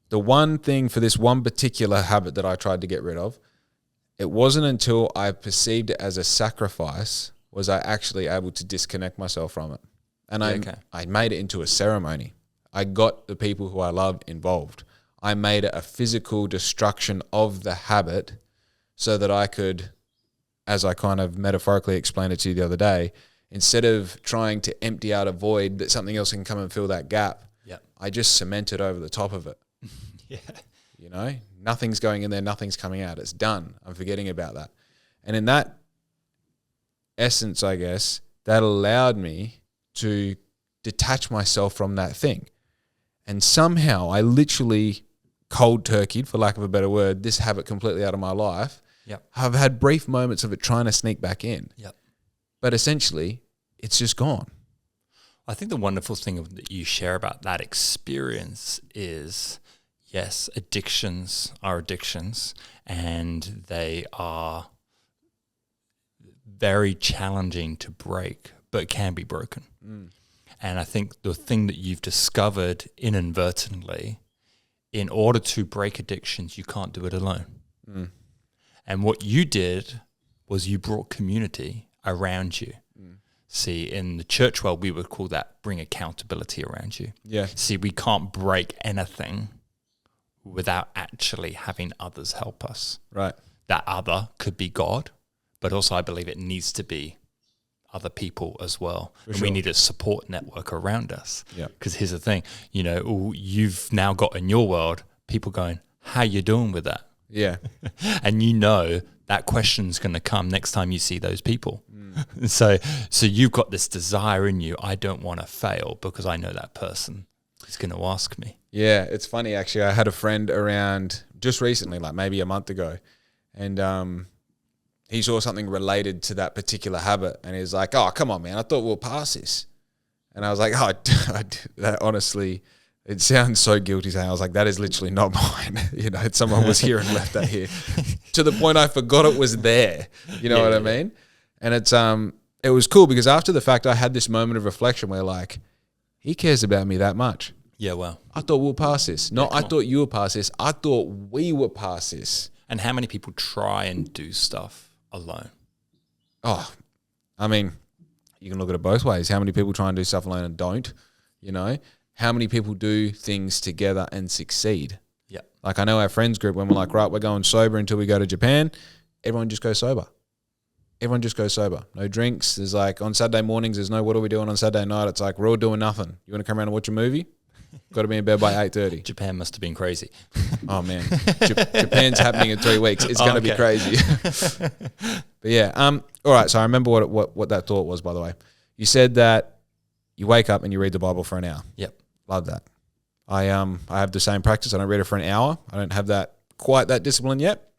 the one thing for this one particular habit that I tried to get rid of, it wasn't until I perceived it as a sacrifice was I actually able to disconnect myself from it. And I made it into a ceremony. I got the people who I love involved. I made it a physical destruction of the habit so that I could, as I kind of metaphorically explained it to you the other day, instead of trying to empty out a void that something else can come and fill that gap, I just cemented over the top of it. You know, nothing's going in there, nothing's coming out. It's done. I'm forgetting about that. And in that essence, I guess, that allowed me to detach myself from that thing. And somehow I literally cold turkeyed, for lack of a better word, this habit completely out of my life. I've had brief moments of it trying to sneak back in. But essentially, it's just gone. I think the wonderful thing that you share about that experience is, yes, addictions are addictions, and they are very challenging to break, but can be broken. And I think the thing that you've discovered inadvertently, in order to break addictions, you can't do it alone. And what you did was you brought community around you. See, in the church world, we would call that bring accountability around you. See, we can't break anything without actually having others help us. Right. That other could be God, but also I believe it needs to be other people as well. And we need a support network around us. Because here's the thing, you know, you've now got in your world people going, how you doing with that? And you know that question's going to come next time you see those people. So you've got this desire in you, I don't want to fail because I know that person is going to ask me. Yeah, it's funny actually. I had a friend around just recently, like maybe a month ago, and he saw something related to that particular habit, and he's like, "Oh, come on, man! I thought we'll pass this." And I was like, "Oh, that honestly, it sounds so guilty saying." I was like, "That is literally not mine." You know, someone was here and left that here, to the point I forgot it was there. You know what I mean? And it was cool because after the fact, I had this moment of reflection where like, he cares about me that much. Well, I thought we'll pass this. No, I thought you would pass this. I thought we would pass this. And how many people try and do stuff alone? Oh, I mean, you can look at it both ways. How many people try and do stuff alone and don't? You know, how many people do things together and succeed? Like I know our friends group, when we're like, right, we're going sober until we go to Japan, everyone just goes sober. Everyone just goes sober. No drinks. There's like on Saturday mornings, there's no what are we doing on Saturday night? It's like we're all doing nothing. You want to come around and watch a movie? Got to be in bed by 8:30. Japan must have been crazy. Oh man, Japan's happening in 3 weeks. It's going to be crazy. But yeah, all right. So I remember what that thought was. By the way, you said that you wake up and you read the Bible for an hour. Love that. I have the same practice. I don't read it for an hour. I don't have that quite that discipline yet.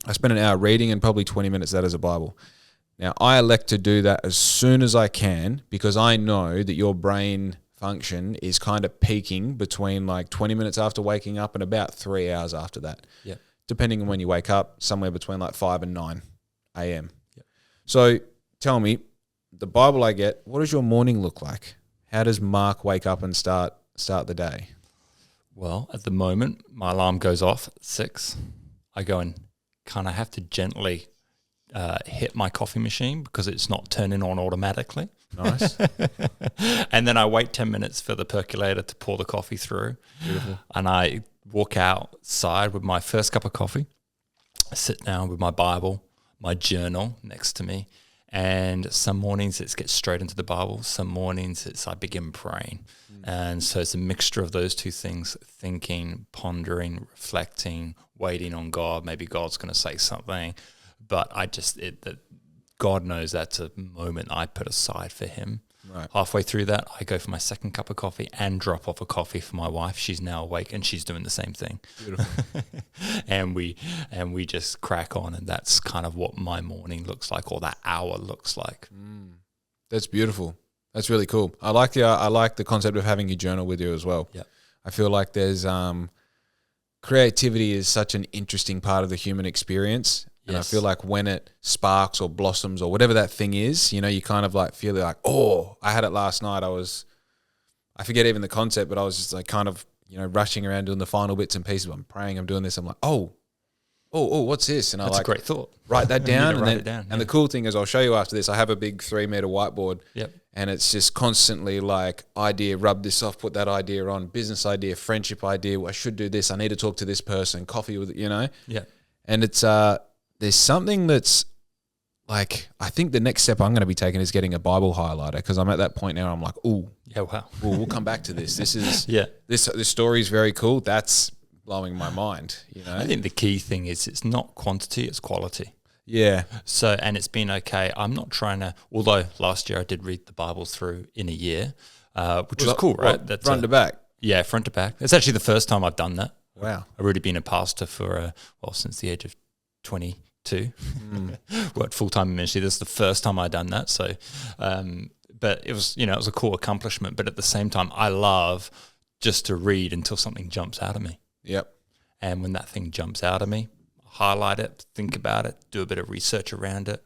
I spend an hour reading and probably 20 minutes that as a Bible. Now, I elect to do that as soon as I can because I know that your brain function is kind of peaking between like 20 minutes after waking up and about 3 hours after that. Depending on when you wake up, somewhere between like 5 and 9 a.m. So tell me, the Bible I get, what does your morning look like? How does Mark wake up and start the day? Well, at the moment, my alarm goes off at 6. I go and kind of have to gently hit my coffee machine because it's not turning on automatically. Nice. And then I wait 10 minutes for the percolator to pour the coffee through. Beautiful. And I walk outside with my first cup of coffee. I sit down with my Bible, my journal next to me. And some mornings it gets straight into the Bible. Some mornings I begin praying. And so it's a mixture of those two things, thinking, pondering, reflecting, waiting on God. Maybe God's going to say something. But God knows that's a moment I put aside for him. Right. Halfway through that, I go for my second cup of coffee and drop off a coffee for my wife. She's now awake and she's doing the same thing. Beautiful. and we just crack on, and that's kind of what my morning looks like, or that hour looks like. That's beautiful. That's really cool. I like the concept of having your journal with you as well. Yeah. I feel like there's creativity is such an interesting part of the human experience. And I feel like when it sparks or blossoms or whatever that thing is, you kind of like feel like, oh, I had it last night. I forget even the concept, but I was just like kind of, rushing around doing the final bits and pieces. I'm praying, I'm doing this. I'm like, oh, what's this? And that's a great thought. Write that down. Write it down. And the cool thing is, I'll show you after this, I have a big 3-meter whiteboard. Yep. And it's just constantly like idea, rub this off, put that idea on, business idea, friendship idea. I should do this. I need to talk to this person, coffee with, Yeah. And it's, there's something that's like, I think the next step I'm going to be taking is getting a Bible highlighter, because I'm at that point now. I'm like, ooh, yeah, wow, we'll come back to this. This is this story is very cool. That's blowing my mind. I think the key thing is it's not quantity, it's quality. Yeah. So, and it's been okay. I'm not trying to, although last year I did read the Bible through in a year, which was cool, right? That's front to back. Yeah, front to back. It's actually the first time I've done that. Wow. I've already been a pastor for since the age of 22. Worked full-time in ministry. This is the first time I'd done that. So, but it was, it was a cool accomplishment. But at the same time, I love just to read until something jumps out of me. Yep. And when that thing jumps out of me, highlight it, think about it, do a bit of research around it.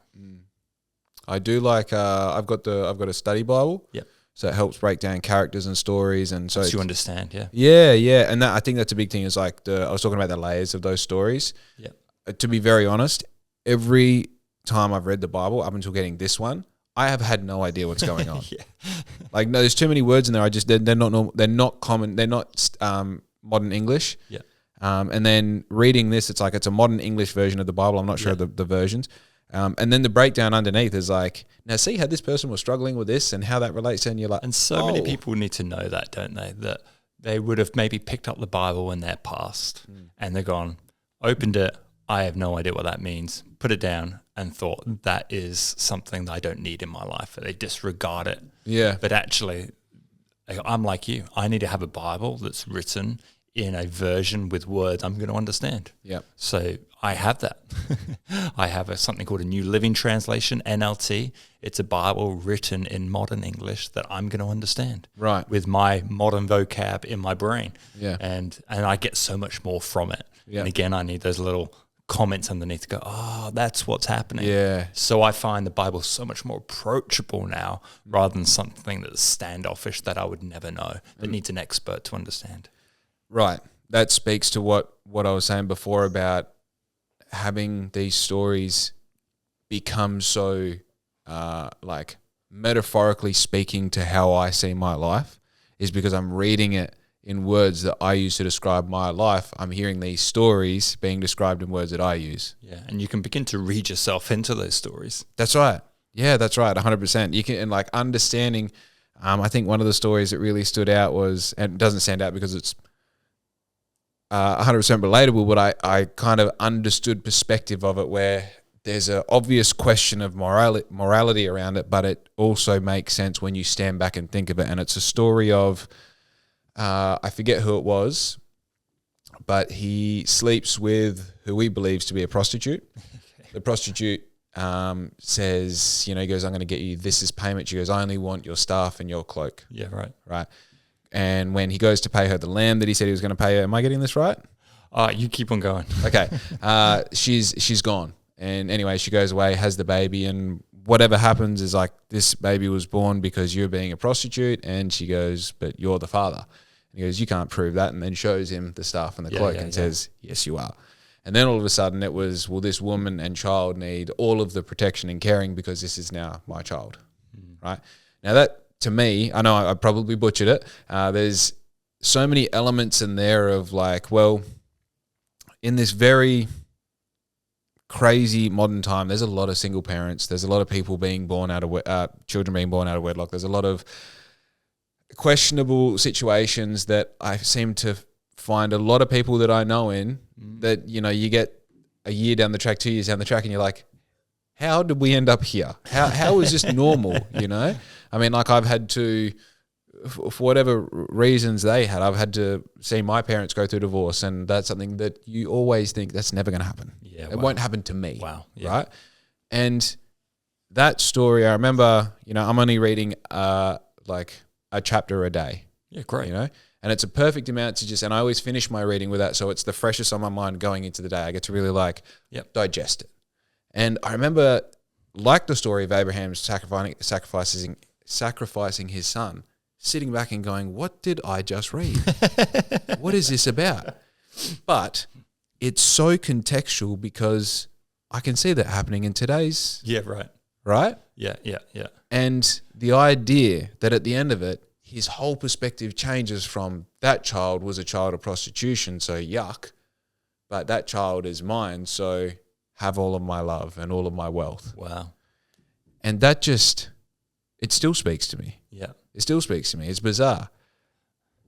I do like, I've got a study Bible. Yep. So it helps break down characters and stories, and so you understand. Yeah. Yeah. And I think that's a big thing, is like I was talking about the layers of those stories. Yeah. To be very honest, every time I've read the Bible up until getting this one, I have had no idea what's going on. Yeah. Like, no, there's too many words in there. They're not normal, they're not common. They're not modern English. Yeah. And then reading this, it's like it's a modern English version of the Bible. I'm not sure of the versions. And then the breakdown underneath is like, now see how this person was struggling with this and how that relates, and you're like, and so many people need to know that, don't they? That they would have maybe picked up the Bible in their past and they're gone, opened it, I have no idea what that means, put it down and thought that is something that I don't need in my life. They disregard it. Yeah. But actually, I'm like you. I need to have a Bible that's written in a version with words I'm going to understand. Yep. So I have that. I have something called a New Living Translation, NLT. It's a Bible written in modern English that I'm going to understand. Right. With my modern vocab in my brain. Yeah. And I get so much more from it. Yeah. And again, I need those little comments underneath to go, oh, that's what's happening. Yeah. So I find the Bible so much more approachable now, rather than something that's standoffish that I would never know, that needs an expert to understand. Right. That speaks to what I was saying before about having these stories become so like metaphorically speaking to how I see my life, is because I'm reading it in words that I use to describe my life. I'm hearing these stories being described in words that I use. Yeah, and you can begin to read yourself into those stories. That's right. Yeah, that's right. 100%. You can, and like understanding. I think one of the stories that really stood out was, and it doesn't stand out because it's 100% relatable, but I kind of understood perspective of it, where there's an obvious question of morality around it, but it also makes sense when you stand back and think of it. And it's a story of, I forget who it was, but he sleeps with who he believes to be a prostitute. Okay. The prostitute says, he goes, I'm going to get you this is payment. She goes, I only want your staff and your cloak. Yeah, right. Right. And when he goes to pay her the lamb that he said he was going to pay her, am I getting this right? You keep on going. Okay. She's gone. And anyway, she goes away, has the baby, and whatever happens is like, this baby was born because you're being a prostitute. And she goes, but you're the father. And he goes, you can't prove that. And then shows him the staff and the cloak and says, yes, you are. And then all of a sudden it was, well, this woman and child need all of the protection and caring because this is now my child, right? Now that, to me, I know I probably butchered it. There's so many elements in there of like, well, in this very crazy modern time, there's a lot of single parents. There's a lot of people being born out of children being born out of wedlock. There's a lot of questionable situations that I seem to find a lot of people that I know in that, you know, you get a year down the track, 2 years down the track, and you're like, how did we end up here? How is this normal? You know, I mean, like I've had to, for whatever reasons they had, I've had to see my parents go through divorce, and that's something that you always think that's never going to happen. Yeah, it won't happen to me. Wow. Yeah. Right. And that story, I remember, you know, I'm only reading like a chapter a day. Yeah, great. You know, and it's a perfect amount to just, and I always finish my reading with that. So it's the freshest on my mind going into the day. I get to really like digest it. And I remember, like the story of Abraham sacrificing his son, sitting back and going, what did I just read? What is this about? But it's so contextual because I can see that happening in today's. Yeah, right. Right? Yeah. And the idea that at the end of it, his whole perspective changes from that child was a child of prostitution, so yuck, but that child is mine, so have all of my love and all of my wealth. Wow. And that just, it still speaks to me. Yeah. It still speaks to me. It's bizarre.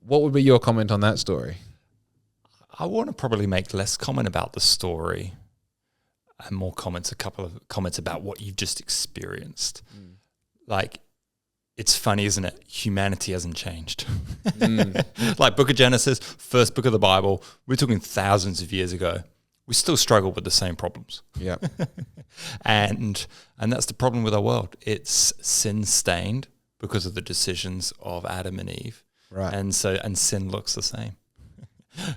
What would be your comment on that story? I want to probably make less comment about the story and more comments, a couple of comments about what you've just experienced. Like, it's funny, isn't it? Humanity hasn't changed. Like Book of Genesis, first book of the Bible, we're talking thousands of years ago. We still struggle with the same problems. Yeah. And that's the problem with our world. It's sin-stained because of the decisions of Adam and Eve. Right. And sin looks the same.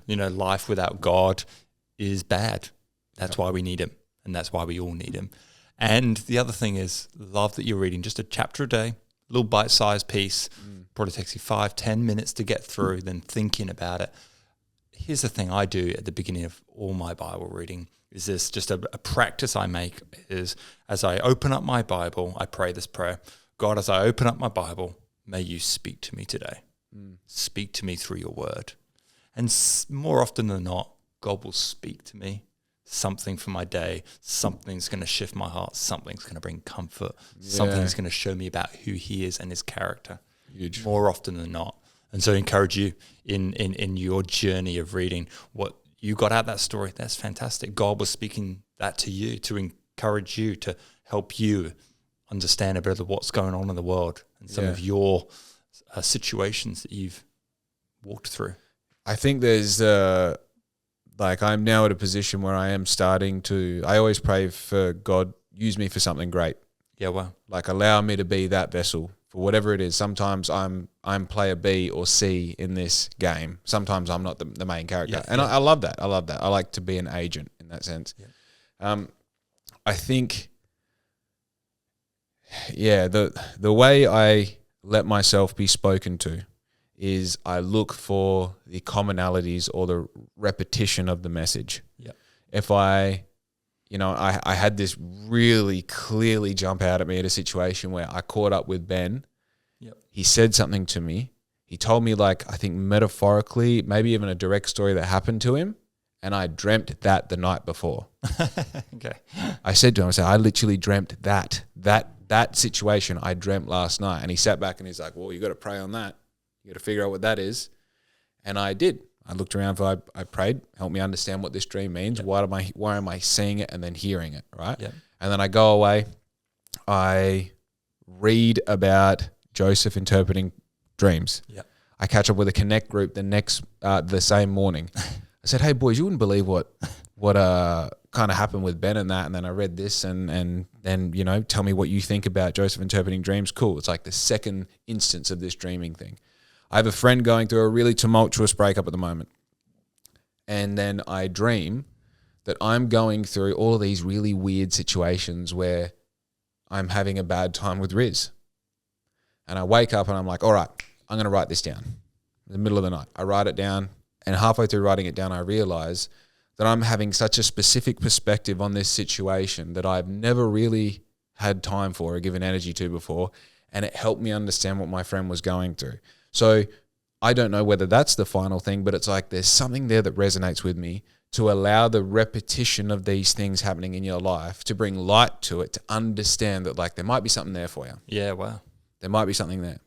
You know, life without God is bad. That's why we need him. And that's why we all need him. And the other thing is, love that you're reading just a chapter a day, little bite-sized piece, probably takes you 5-10 minutes to get through, then thinking about it. Here's the thing I do at the beginning of all my Bible reading, is this just a practice I make, is as I open up my Bible, I pray this prayer, God, as I open up my Bible, may you speak to me today. Speak to me through your word. And more often than not, God will speak to me. Something for my day, something's going to shift my heart, something's going to bring comfort, something's going to show me about who he is and his character. Huge. More often than not. And so I encourage you in your journey of reading what you got out of that story. That's fantastic. God was speaking that to you to encourage you, to help you understand a bit of what's going on in the world and some of your situations that you've walked through. I think there's like I'm now at a position where I am starting to, I always pray for God, use me for something great. Yeah, well. Like allow me to be that vessel for whatever it is. Sometimes I'm player B or C in this game. Sometimes I'm not the main character. I love that. I love that. I like to be an agent in that sense. Yeah. I think, the way I let myself be spoken to is I look for the commonalities or the repetition of the message. Yeah. If I had this really clearly jump out at me at a situation where I caught up with Ben. Yep. He said something to me. He told me, like, I think metaphorically, maybe even a direct story that happened to him. And I dreamt that the night before. Okay. I said to him, I literally dreamt that situation I dreamt last night. And he sat back and he's like, well, you got to pray on that. You got to figure out what that is. And I did. I looked around, I prayed, help me understand what this dream means. Yep. Why am I seeing it and then hearing it, right? Yep. And then I go away, I read about Joseph interpreting dreams. Yep. I catch up with a Connect group the same morning. I said, hey boys, you wouldn't believe what kind of happened with Ben and that. And then I read this and then, tell me what you think about Joseph interpreting dreams. Cool. It's like the second instance of this dreaming thing. I have a friend going through a really tumultuous breakup at the moment. And then I dream that I'm going through all of these really weird situations where I'm having a bad time with Riz. And I wake up and I'm like, all right, I'm going to write this down. In the middle of the night, I write it down. And halfway through writing it down, I realize that I'm having such a specific perspective on this situation that I've never really had time for or given energy to before. And it helped me understand what my friend was going through. So I don't know whether that's the final thing, but it's like there's something there that resonates with me to allow the repetition of these things happening in your life to bring light to it, to understand that like there might be something there for you. Yeah, wow. There might be something there.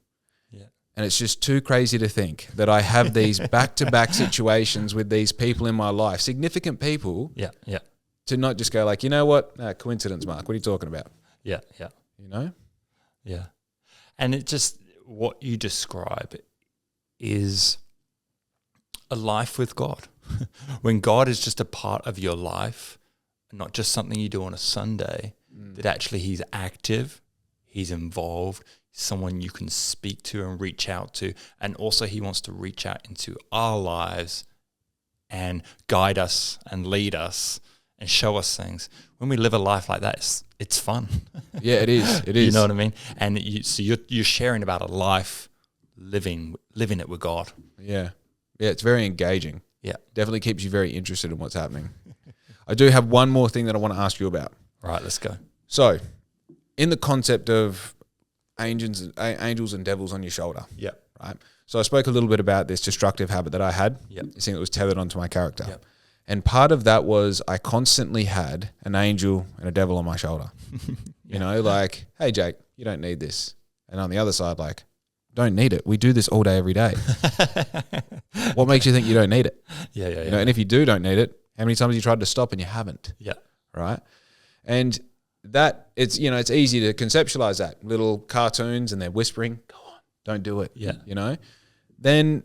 Yeah. And it's just too crazy to think that I have these back-to-back situations with these people in my life, significant people, Yeah, yeah. to not just go like, you know what, coincidence, Mark, what are you talking about? Yeah, yeah. You know? Yeah. And it just, what you describe is a life with God. When God is just a part of your life, not just something you do on a Sunday, that actually he's active, he's involved, someone you can speak to and reach out to. And also he wants to reach out into our lives and guide us and lead us and show us things. When we live a life like that, it's fun. Yeah, it is. It is. You know what I mean? And you're sharing about a life living it with God. Yeah. Yeah, it's very engaging. Yeah. Definitely keeps you very interested in what's happening. I do have one more thing that I want to ask you about. Right, let's go. So, in the concept of angels and devils on your shoulder. Yeah. Right. So I spoke a little bit about this destructive habit that I had. Yep. This thing that was tethered onto my character. Yep. And part of that was I constantly had an angel and a devil on my shoulder. You know, like, hey, Jake, you don't need this. And on the other side, like, don't need it. We do this all day, every day. What makes you think you don't need it? Yeah. You know, and if you don't need it, how many times have you tried to stop and you haven't? Yeah. Right. And that it's, you know, it's easy to conceptualize that. Little cartoons and they're whispering, go on, don't do it. Yeah. You know, then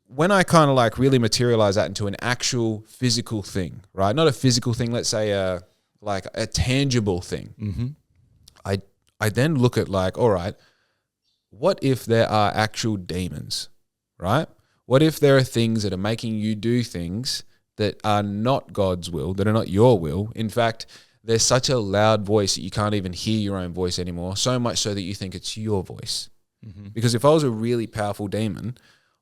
when I kind of like really materialize that into an actual physical thing, right? Not a physical thing, let's say like a tangible thing. Mm-hmm. I then look at like, all right, what if there are actual demons, right? What if there are things that are making you do things that are not God's will, that are not your will? In fact, there's such a loud voice that you can't even hear your own voice anymore, so much so that you think it's your voice. Mm-hmm. Because if I was a really powerful demon,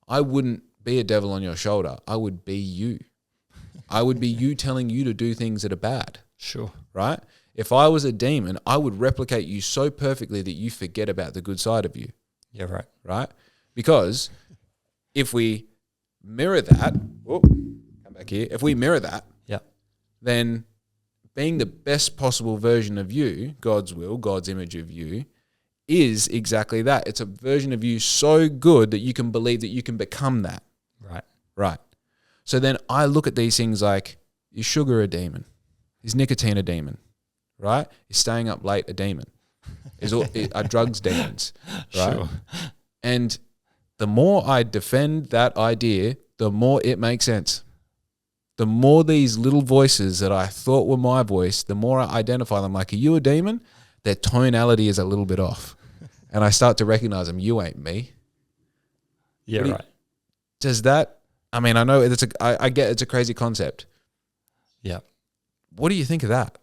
I wouldn't be a devil on your shoulder. I would be you. I would be you telling you to do things that are bad. Sure. Right? If I was a demon, I would replicate you so perfectly that you forget about the good side of you. Yeah, right. Right? Because if we mirror that, come back here. If we mirror that, yeah, then being the best possible version of you, God's will, God's image of you, is exactly that. It's a version of you so good that you can believe that you can become that. Right. Right. So then I look at these things like, is sugar a demon? Is nicotine a demon? Right? Is staying up late a demon? Are drugs demons? Right? Sure. And the more I defend that idea, the more it makes sense. The more these little voices that I thought were my voice, the more I identify them like, are you a demon? Their tonality is a little bit off. And I start to recognize them. You ain't me. Yeah, right. Does that, I mean, I know I get it's a crazy concept. Yeah. What do you think of that?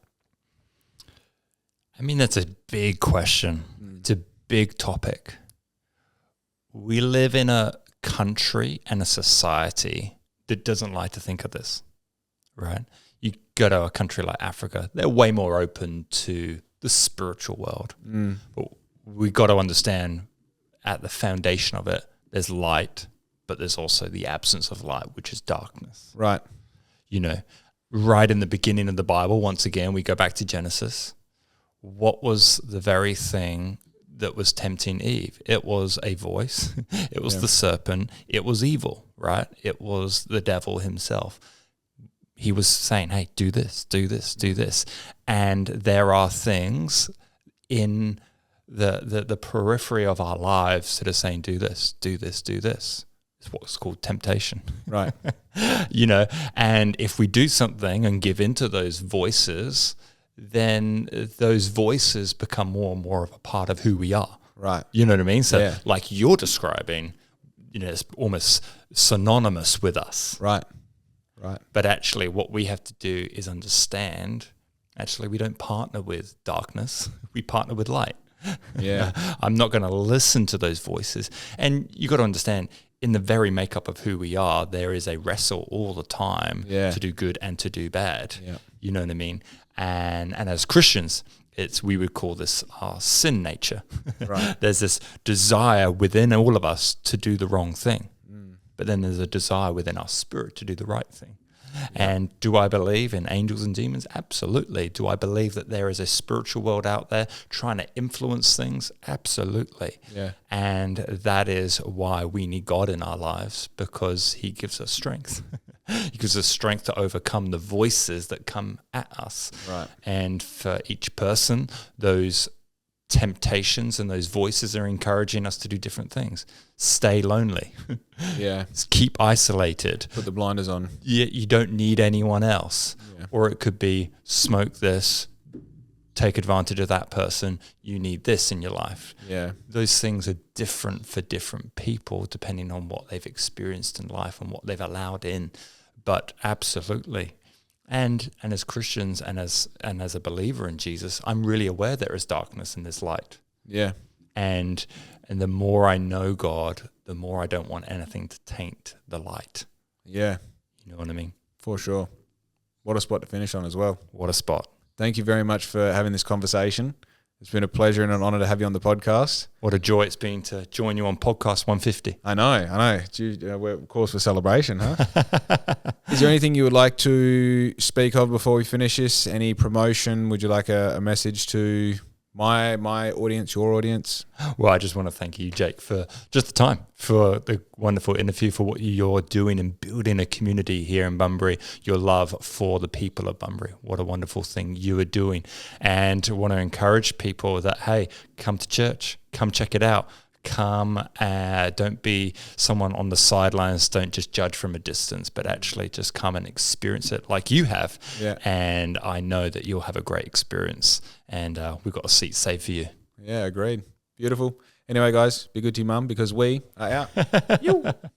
I mean, that's a big question. It's a big topic. We live in a country and a society that doesn't like to think of this, right? You go to a country like Africa, they're way more open to the spiritual world. But we got to understand at the foundation of it, there's light, but there's also the absence of light, which is darkness. Right. You know, right in the beginning of the Bible, once again, we go back to Genesis. What was the very thing that was tempting Eve? It was a voice. It was the serpent. It was evil, right? It was the devil himself. He was saying, hey, do this, do this, do this. And there are things in the periphery of our lives that are saying, do this, do this, do this. It's what's called temptation. Right. You know, and if we do something and give into those voices, then those voices become more and more of a part of who we are. Right. You know what I mean? So like you're describing, you know, it's almost synonymous with us. Right. Right. But actually what we have to do is understand, actually we don't partner with darkness. We partner with light. Yeah. I'm not going to listen to those voices. And you got to understand, in the very makeup of who we are, there is a wrestle all the time to do good and to do bad. Yeah. You know what I mean? And as Christians, we would call this our sin nature. Right. There's this desire within all of us to do the wrong thing. But then there's a desire within our spirit to do the right thing. Yeah. And do I believe in angels and demons? Absolutely. Do I believe that there is a spiritual world out there trying to influence things? Absolutely. Yeah. And that is why we need God in our lives, because he gives us strength. He gives us strength to overcome the voices that come at us. Right. And for each person, those temptations and those voices are encouraging us to do different things. Stay lonely. Yeah. Keep isolated. Put the blinders on. You don't need anyone else. Yeah. Or it could be smoke this, take advantage of that person. You need this in your life. Yeah. Those things are different for different people depending on what they've experienced in life and what they've allowed in. But absolutely. And as Christians and as a believer in Jesus, I'm really aware there is darkness in this light. Yeah. And the more I know God, the more I don't want anything to taint the light. Yeah. You know what I mean? For sure. What a spot to finish on as well. What a spot. Thank you very much for having this conversation. It's been a pleasure and an honor to have you on the podcast. What a joy it's been to join you on podcast 150. I know. We're of course for celebration, huh? Is there anything you would like to speak of before we finish this? Any promotion? Would you like a message to my audience, your audience? Well, I just want to thank you, Jake, for just the time, for the wonderful interview, for what you're doing and building a community here in Bunbury, your love for the people of Bunbury. What a wonderful thing you are doing. And I want to encourage people that, hey, come to church, come check it out. Come, don't be someone on the sidelines. Don't just judge from a distance, but actually just come and experience it like you have. Yeah. And I know that you'll have a great experience. And we've got a seat saved for you. Yeah, agreed. Beautiful. Anyway, guys, be good to your mum because we are out.